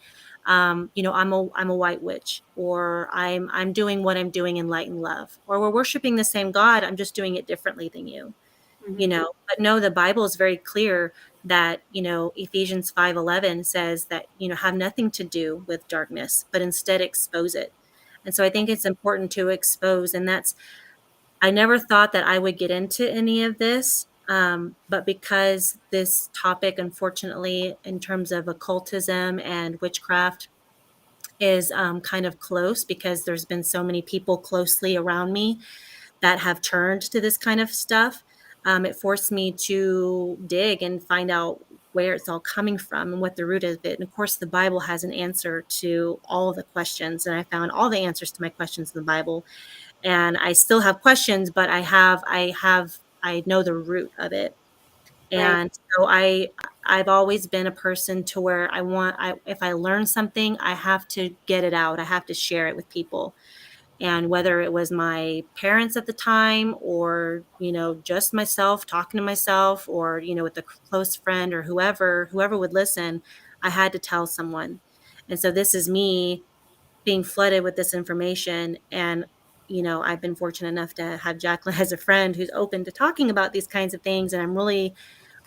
B: I'm a white witch, or I'm doing what I'm doing in light and love, or we're worshiping the same God. I'm just doing it differently than you.
A: Mhm.
B: But no, the Bible is very clear that, Ephesians 5:11 says that, have nothing to do with darkness, but instead expose it. And so I think it's important to expose. And I never thought that I would get into any of this. But because this topic, unfortunately, in terms of occultism and witchcraft, is kind of close because there's been so many people closely around me that have turned to this kind of stuff. It forced me to dig and find out where it's all coming from and what the root of it. And of course, the Bible has an answer to all the questions, and I found all the answers to my questions in the Bible. And I still have questions, but I know the root of it.
A: Right.
B: And so I've always been a person to where if I learn something, I have to get it out. I have to share it with people. And whether it was my parents at the time or, just myself talking to myself or, with a close friend or whoever would listen, I had to tell someone. And so this is me being flooded with this information. And, I've been fortunate enough to have Jaclyn as a friend who's open to talking about these kinds of things. And I'm really,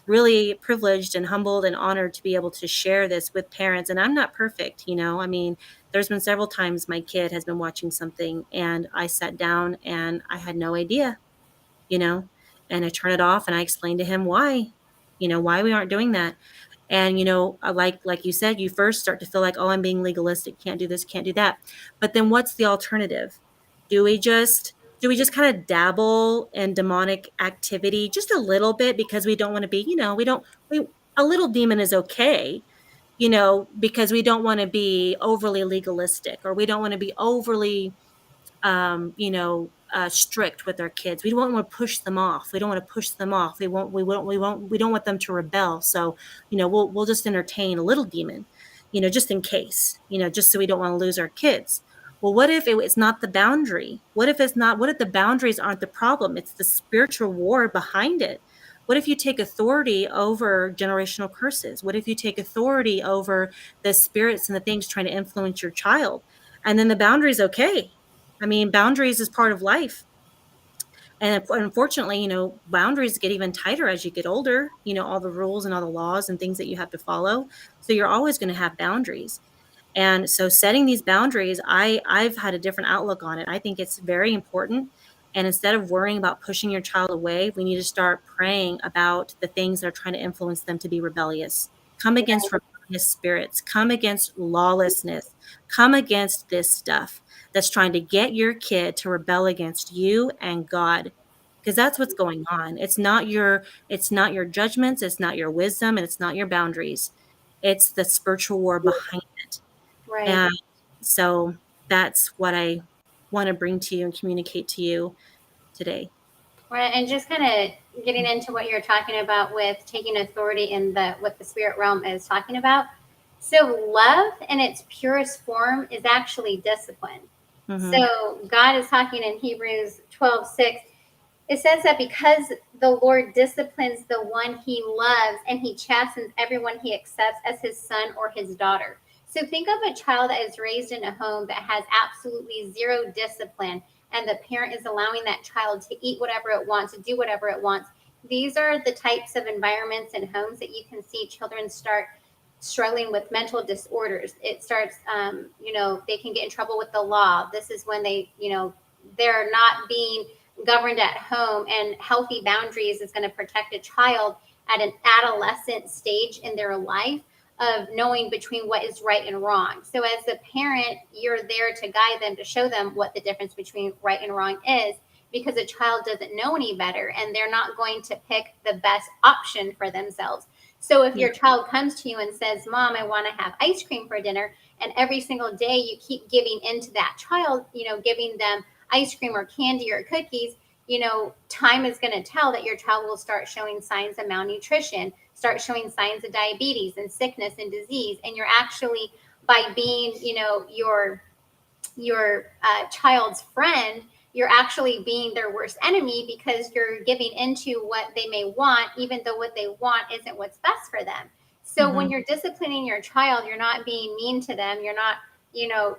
B: really privileged and humbled and honored to be able to share this with parents. And I'm not perfect, I mean, there's been several times my kid has been watching something and I sat down and I had no idea, you know, and I turn it off and I explain to him why we aren't doing that. And, like you said, you first start to feel like, oh, I'm being legalistic, can't do this, can't do that. But then what's the alternative? Do we just kind of dabble in demonic activity just a little bit because we don't want to be, we a little demon is okay, because we don't want to be overly legalistic or we don't want to be overly strict with our kids. We don't want to push them off. We don't want to push them off. We don't want them to rebel. So, we'll just entertain a little demon, just in case, just so we don't want to lose our kids. Well, what if it's not the boundary? What if the boundaries aren't the problem? It's the spiritual war behind it. What if you take authority over generational curses? What if you take authority over the spirits and the things trying to influence your child? And then the boundaries, okay. I mean, boundaries is part of life. And unfortunately, boundaries get even tighter as you get older, all the rules and all the laws and things that you have to follow. So you're always going to have boundaries. And so setting these boundaries, I've had a different outlook on it. I think it's very important. And instead of worrying about pushing your child away, we need to start praying about the things that are trying to influence them to be rebellious. Come against rebellious spirits, come against lawlessness, come against this stuff that's trying to get your kid to rebel against you and God. Because that's what's going on. It's not your judgments, it's not your wisdom, and it's not your boundaries. It's the spiritual war behind it.
A: Right.
B: And so that's what I want to bring to you and communicate to you today.
A: Right. And just kind of getting into what you're talking about with taking authority in the what the spirit realm is talking about. So love in its purest form is actually discipline.
B: Mm-hmm.
A: So God is talking in Hebrews 12:6. It says that because the Lord disciplines the one he loves and he chastens everyone he accepts as his son or his daughter. So think of a child that is raised in a home that has absolutely zero discipline, and the parent is allowing that child to eat whatever it wants, to do whatever it wants. These are the types of environments and homes that you can see children start struggling with mental disorders. It starts, they can get in trouble with the law. This is when they're not being governed at home, and healthy boundaries is going to protect a child at an adolescent stage in their life of knowing between what is right and wrong. So as a parent, you're there to guide them, to show them what the difference between right and wrong is, because a child doesn't know any better and they're not going to pick the best option for themselves. So if
B: Yeah.
A: your child comes to you and says, Mom, I want to have ice cream for dinner, and every single day you keep giving into that child, giving them ice cream or candy or cookies, time is going to tell that your child will start showing signs of malnutrition, start showing signs of diabetes and sickness and disease. And you're actually, by being, your child's friend, you're actually being their worst enemy, because you're giving into what they may want, even though what they want isn't what's best for them. So when
B: Mm-hmm.
A: you're disciplining your child, you're not being mean to them. You're not,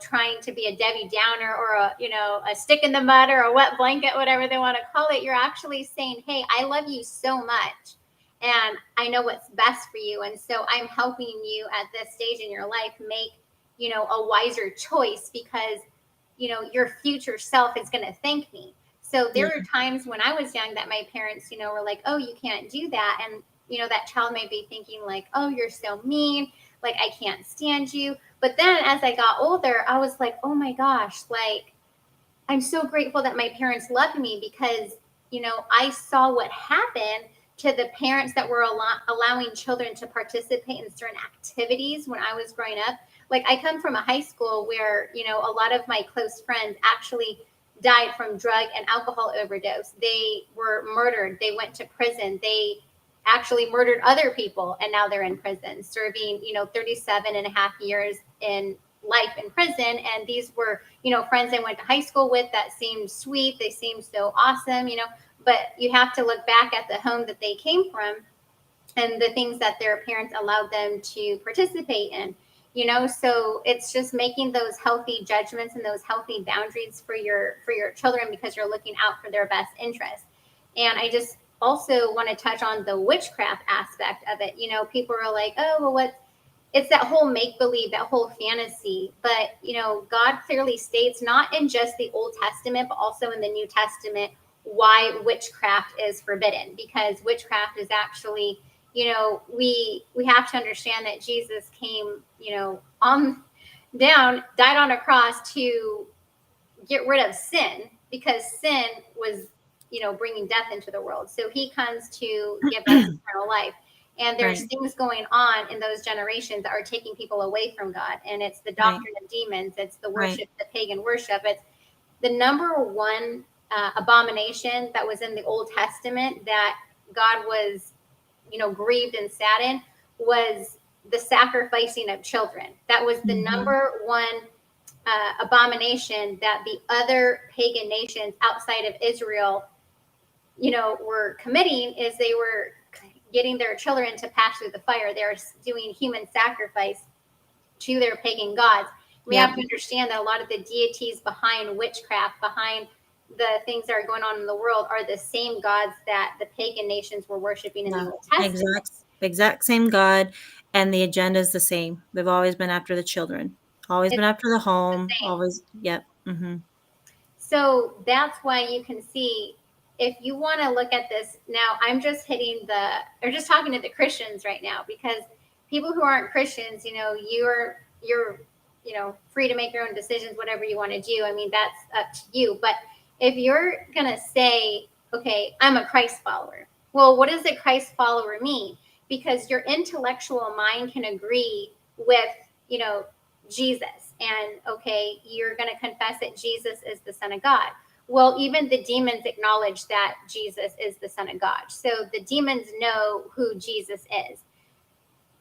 A: trying to be a Debbie Downer or a stick in the mud or a wet blanket, whatever they want to call it. You're actually saying, hey, I love you so much, and I know what's best for you. And so I'm helping you at this stage in your life make, a wiser choice, because your future self is going to thank me. So there
B: Yeah.
A: were times when I was young that my parents, were like, oh, you can't do that. And, that child may be thinking like, oh, you're so mean. Like, I can't stand you. But then as I got older, I was like, oh my gosh, like, I'm so grateful that my parents loved me, because, I saw what happened to the parents that were allowing children to participate in certain activities when I was growing up. Like, I come from a high school where, a lot of my close friends actually died from drug and alcohol overdose. They were murdered. They went to prison. They actually murdered other people, and now they're in prison serving, 37 and a half years in life in prison. And these were, friends I went to high school with that seemed sweet. They seemed so awesome, but you have to look back at the home that they came from and the things that their parents allowed them to participate in. So it's just making those healthy judgments and those healthy boundaries for your children, because you're looking out for their best interest. And I just also want to touch on the witchcraft aspect of it. People are like, oh, well, it's that whole make believe, that whole fantasy. But, God clearly states, not in just the Old Testament, but also in the New Testament, why witchcraft is forbidden. Because witchcraft is actually, we have to understand that Jesus came, on down, died on a cross to get rid of sin, because sin was, bringing death into the world. So he comes to give us eternal life. And there's
B: Right.
A: things going on in those generations that are taking people away from God. And it's the
B: Right.
A: doctrine of demons. It's the
B: Right.
A: worship, the pagan worship. It's the number one abomination that was in the Old Testament that God was, grieved and saddened, was the sacrificing of children. That was the
B: Mm-hmm.
A: number one abomination that the other pagan nations outside of Israel, were committing is they were getting their children to pass through the fire. They're doing human sacrifice to their pagan gods. We have to understand that a lot of the deities behind witchcraft, behind the things that are going on in the world, are the same gods that the pagan nations were worshiping in the Old Testament.
B: Exact same God, and the agenda is the same. They've always been after the children, always been after the home, always. Yep. Mm-hmm.
A: So that's why you can see, if you want to look at this now, I'm just just talking to the Christians right now, because people who aren't Christians, you're free to make your own decisions, whatever you want to do. I mean, that's up to you. But if you're going to say, okay, I'm a Christ follower. Well, what does a Christ follower mean? Because your intellectual mind can agree with, Jesus, and okay, you're going to confess that Jesus is the Son of God. Well, even the demons acknowledge that Jesus is the Son of God. So the demons know who Jesus is.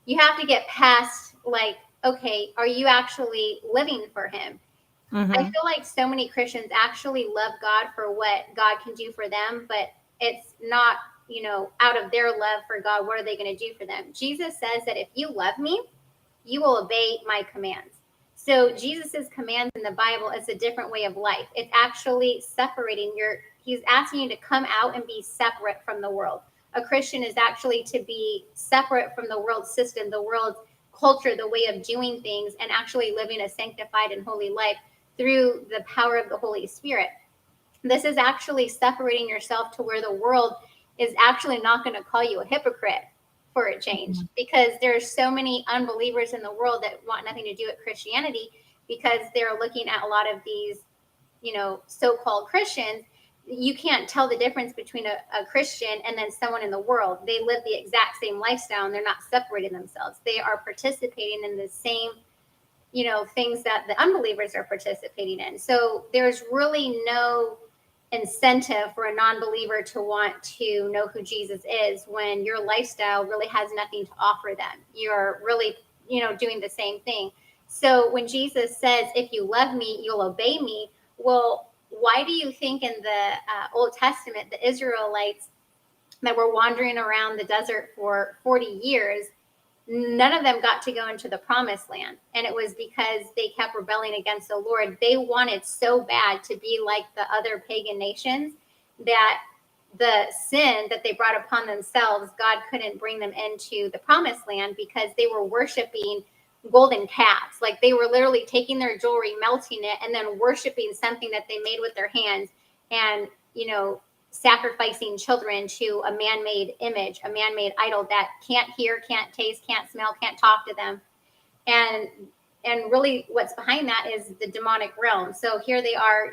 A: You have to get past, like, okay, are you actually living for him?
B: Mm-hmm.
A: I feel like so many Christians actually love God for what God can do for them, but it's not, out of their love for God, what are they going to do for them? Jesus says that if you love me, you will obey my commands. So Jesus's commands in the Bible is a different way of life. It's actually separating he's asking you to come out and be separate from the world. A Christian is actually to be separate from the world system, the world's culture, the way of doing things, and actually living a sanctified and holy life through the power of the Holy Spirit. This is actually separating yourself to where the world is actually not going to call you a hypocrite for a change, because there's so many unbelievers in the world that want nothing to do with Christianity, because they're looking at a lot of these, so-called Christians. You can't tell the difference between a Christian and then someone in the world. They live the exact same lifestyle, and they're not separating themselves. They are participating in the same, things that the unbelievers are participating in. So there's really no incentive for a non-believer to want to know who Jesus is when your lifestyle really has nothing to offer them. You're really, doing the same thing. So when Jesus says, if you love me, you'll obey me. Well, why do you think in the Old Testament, the Israelites that were wandering around the desert for 40 years, none of them got to go into the promised land? And it was because they kept rebelling against the Lord. They wanted so bad to be like the other pagan nations that the sin that they brought upon themselves, God couldn't bring them into the promised land, because they were worshiping golden calves. Like, they were literally taking their jewelry, melting it, and then worshiping something that they made with their hands, and, sacrificing children to a man-made image, a man-made idol that can't hear, can't taste, can't smell, can't talk to them. And really what's behind that is the demonic realm. So here they are,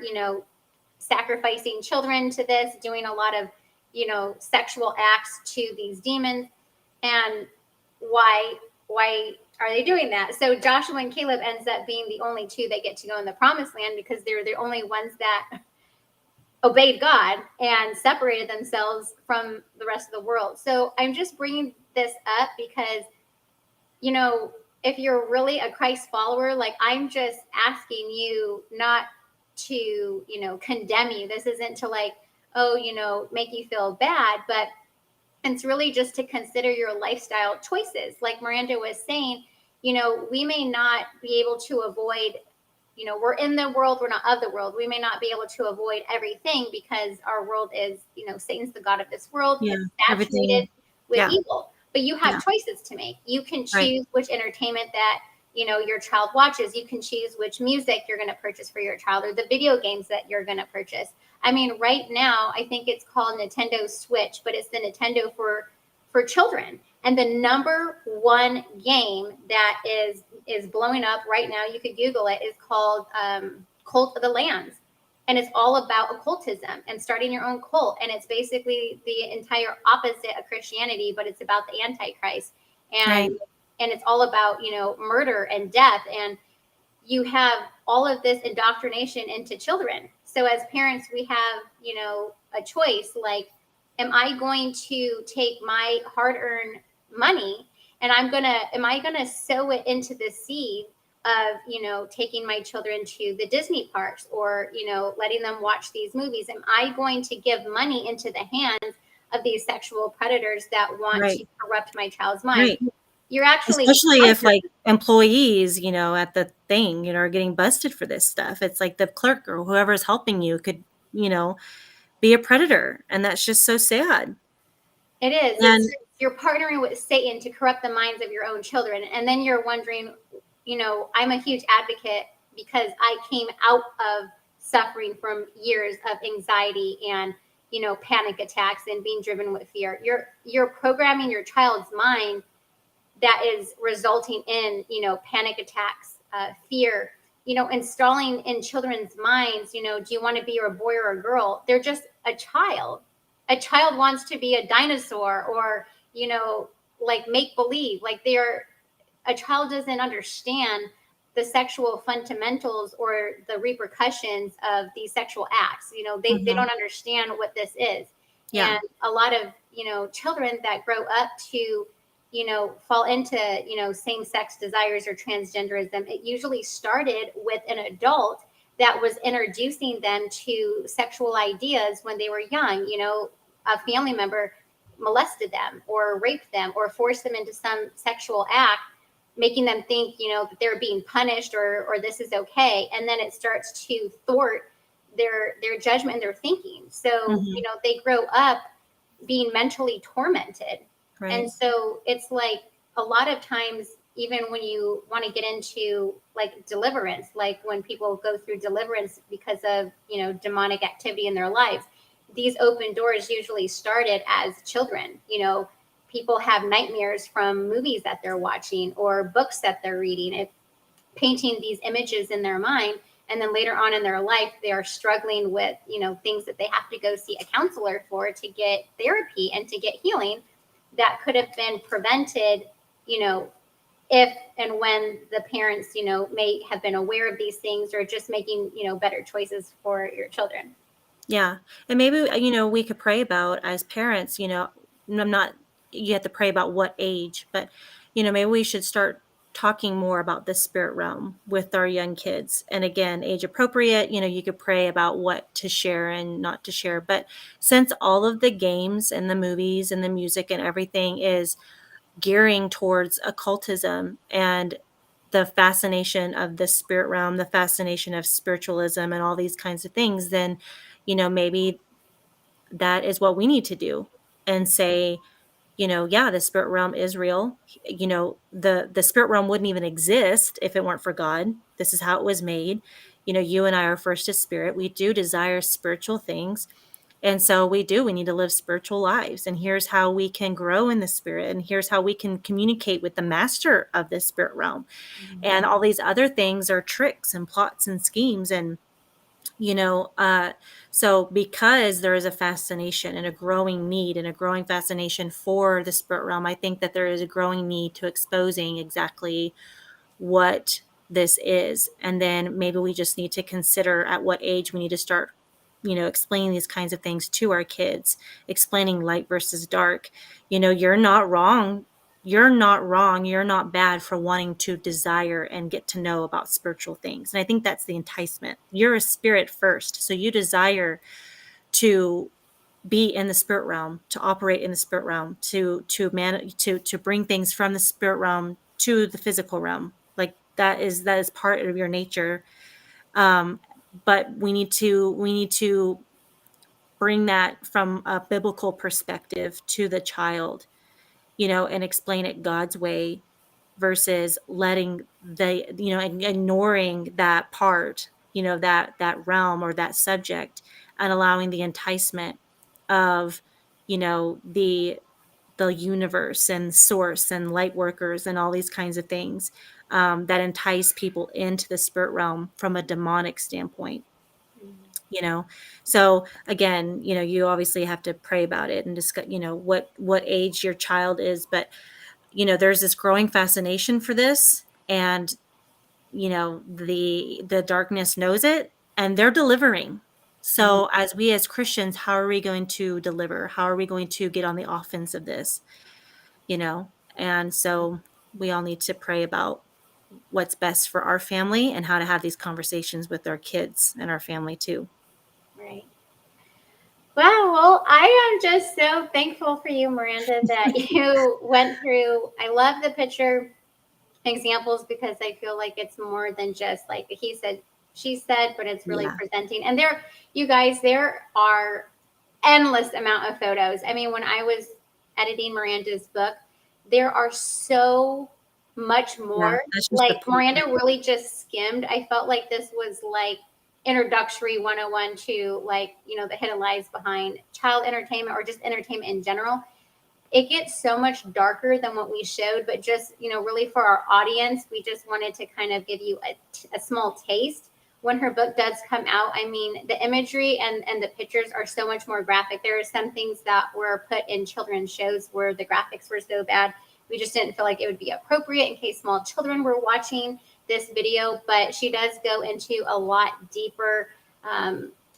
A: sacrificing children to this, doing a lot of, sexual acts to these demons. And why are they doing that? So Joshua and Caleb ends up being the only two that get to go in the promised land, because they're the only ones that obeyed God and separated themselves from the rest of the world. So I'm just bringing this up because, if you're really a Christ follower, like, I'm just asking you not to, condemn you. This isn't to, like, make you feel bad, but it's really just to consider your lifestyle choices. Like Miranda was saying, we may not be able to avoid, we're in the world, we're not of the world. We may not be able to avoid everything, because our world is, Satan's the god of this world.
B: Yeah,
A: it's saturated with evil. But you have choices to make. You can choose which entertainment that, your child watches. You can choose which music you're going to purchase for your child, or the video games that you're going to purchase. I mean, right now, I think it's called Nintendo Switch, but it's the Nintendo for children. And the number one game that is blowing up right now, you could Google it, is called Cult of the Lambs. And it's all about occultism and starting your own cult. And it's basically the entire opposite of Christianity, but it's about the Antichrist. And it's all about, murder and death. And you have all of this indoctrination into children. So as parents, we have, a choice. Like, am I going to take my hard-earned money and am I going to sow it into the seed of, taking my children to the Disney parks, or, letting them watch these movies? Am I going to give money into the hands of these sexual predators that want
B: Right.
A: to corrupt my child's mind?
B: Right.
A: You're actually
B: Especially if like employees, at the thing, are getting busted for this stuff. It's like the clerk or whoever is helping you could, you know, be a predator. And that's just so sad.
A: It is.
B: And
A: You're partnering with Satan to corrupt the minds of your own children. And then you're wondering, I'm a huge advocate because I came out of suffering from years of anxiety and, panic attacks and being driven with fear. You're programming your child's mind that is resulting in, panic attacks, fear, installing in children's minds, do you want to be a boy or a girl? They're just a child. A child wants to be a dinosaur, or, like make believe. Like a child doesn't understand the sexual fundamentals or the repercussions of these sexual acts. They
B: mhm,
A: don't understand what this is.
B: yeah.
A: And a lot of, children that grow up to, fall into, same-sex desires or transgenderism, it usually started with an adult that was introducing them to sexual ideas when they were young. A family member molested them or raped them or forced them into some sexual act, making them think, that they're being punished, or this is okay. And then it starts to thwart their judgment and their thinking. So,
B: Mhm,
A: they grow up being mentally tormented. And
B: right.
A: so it's like a lot of times, even when you want to get into like deliverance, like when people go through deliverance because of, demonic activity in their lives, these open doors usually started as children. People have nightmares from movies that they're watching or books that they're reading. Painting these images in their mind, and then later on in their life they are struggling with, things that they have to go see a counselor for to get therapy and to get healing, that could have been prevented, you know if and when the parents, may have been aware of these things, or just making, better choices for your children.
B: Yeah. And maybe, we could pray about as parents, and I'm not, you have to pray about what age, but, maybe we should start talking more about the spirit realm with our young kids. And again, age appropriate, you could pray about what to share and not to share. But since all of the games and the movies and the music and everything is gearing towards occultism and the fascination of the spirit realm, the fascination of spiritualism and all these kinds of things, then, maybe that is what we need to do and say, yeah, the spirit realm is real. The spirit realm wouldn't even exist if it weren't for God. This is how it was made. You and I are first as spirit. We do desire spiritual things. And so we need to live spiritual lives. And here's how we can grow in the spirit. And here's how we can communicate with the master of the spirit realm. And all these other things are tricks and plots and schemes. And, you know, uh, so because there is a fascination and a growing need and a growing fascination for the spirit realm, I think that there is a growing need to exposing exactly what this is. And then maybe we just need to consider at what age we need to start, explaining these kinds of things to our kids, explaining light versus dark. You're not wrong. You're not wrong. You're not bad for wanting to desire and get to know about spiritual things. And I think that's the enticement. You're a spirit first. So you desire to be in the spirit realm, to operate in the spirit realm, to bring things from the spirit realm to the physical realm. Like that is part of your nature. Um, but we need to bring that from a biblical perspective to the child, and explain it God's way versus letting ignoring that part, that realm or that subject, and allowing the enticement of, the universe and source and light workers and all these kinds of things, that entice people into the spirit realm from a demonic standpoint. you know so again, you obviously have to pray about it and discuss, what age your child is. But there's this growing fascination for this, and the darkness knows it, and they're delivering.
A: Mhm.
B: So as we as Christians, how are we going to deliver? How are we going to get on the offense of this? And so we all need to pray about, what's best for our family and how to have these conversations with our kids and our family too.
A: Right. Wow. Well, I am just so thankful for you, Miranda, that you went through. I love the picture examples because I feel like it's more than just like he said, she said, but it's really
B: Yeah.
A: presenting. And there, you guys, there are endless amount of photos. I mean, when I was editing Miranda's book, there are so much
B: Yeah.
A: more.
B: That's just the
A: Like
B: point.
A: Miranda really just skimmed. I felt like this was like introductory 101 to like, the hidden lies behind child entertainment or just entertainment in general. It gets so much darker than what we showed, but just, really for our audience, we just wanted to kind of give you a small taste. When her book does come out, I mean, the imagery and the pictures are so much more graphic. There are some things that were put in children's shows where the graphics were so bad. We just didn't feel like it would be appropriate in case small children were watching this video, but she does go into a lot deeper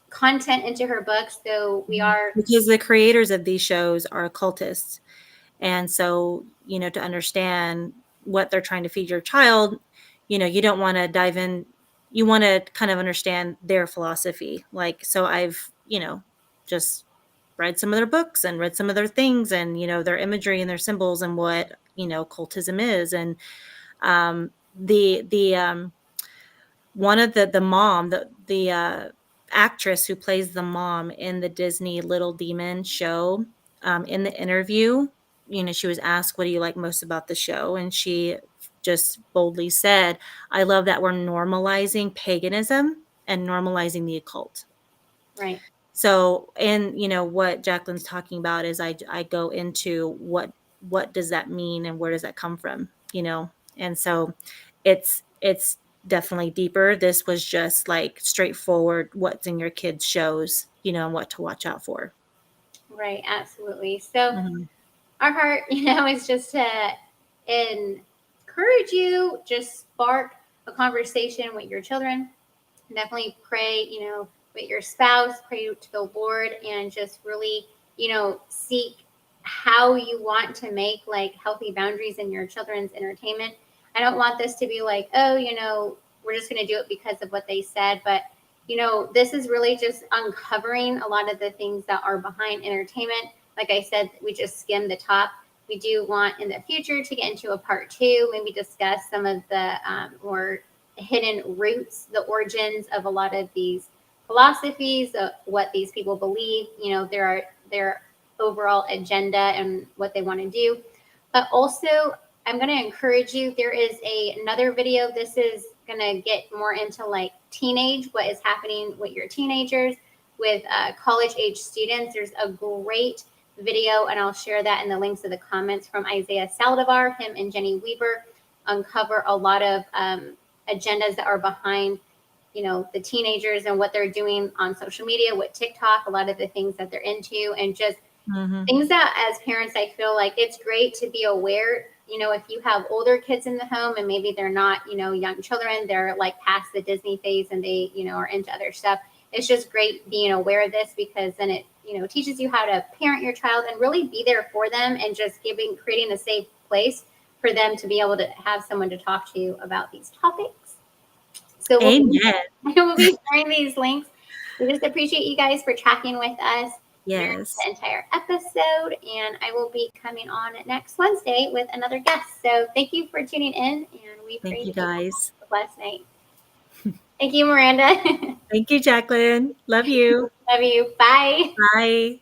A: content into her books. So we are.
B: Because the creators of these shows are occultists. And so, to understand what they're trying to feed your child, you don't want to dive in. You want to kind of understand their philosophy. Like, so I've, just read some of their books and read some of their things and, their imagery and their symbols and what, occultism is. And the one of the mom, the actress who plays the mom in the Disney Little Demon show, in the interview, she was asked, "What do you like most about the show?" And she just boldly said, "I love that we're normalizing paganism and normalizing the occult."
A: Right.
B: So, and what Jaclyn's talking about is I go into what does that mean and where does that come from, and so it's definitely deeper. This was just like straightforward what's in your kids' shows, and what to watch out for.
A: Right, absolutely. So
B: Mhm.
A: our heart, is just to encourage you, just spark a conversation with your children. Definitely pray, with your spouse, pray to the Lord, and just really, seek how you want to make like healthy boundaries in your children's entertainment. I don't want this to be like, oh, we're just going to do it because of what they said, but this is really just uncovering a lot of the things that are behind entertainment. Like I said, we just skimmed the top. We do want in the future to get into a part two, maybe discuss some of the more hidden roots, the origins of a lot of these philosophies, what these people believe, their overall agenda and what they want to do. But also, I'm going to encourage you. There is another video. This is going to get more into like teenage, what is happening with your teenagers, with college age students. There's a great video, and I'll share that in the links of the comments from Isaiah Saldivar. Him and Jenny Weaver uncover a lot of agendas that are behind the teenagers and what they're doing on social media with TikTok, a lot of the things that they're into, and just
B: Mhm.
A: things that as parents I feel like it's great to be aware. If you have older kids in the home and maybe they're not young children, they're like past the Disney phase and they are into other stuff. It's just great being aware of this because then it teaches you how to parent your child and really be there for them and just creating a safe place for them to be able to have someone to talk to about these topics. So
B: Amen.
A: we'll be sharing these links. We just appreciate you guys for tracking with us during
B: Yes.
A: the entire episode, and I will be coming on next Wednesday with another guest. So thank you for tuning in, and we
B: Thank
A: pray
B: you
A: that you
B: guys.
A: have a blessed night. Thank you, Miranda.
B: Thank you, Jaclyn. Love you.
A: Love you. Bye.
B: Bye.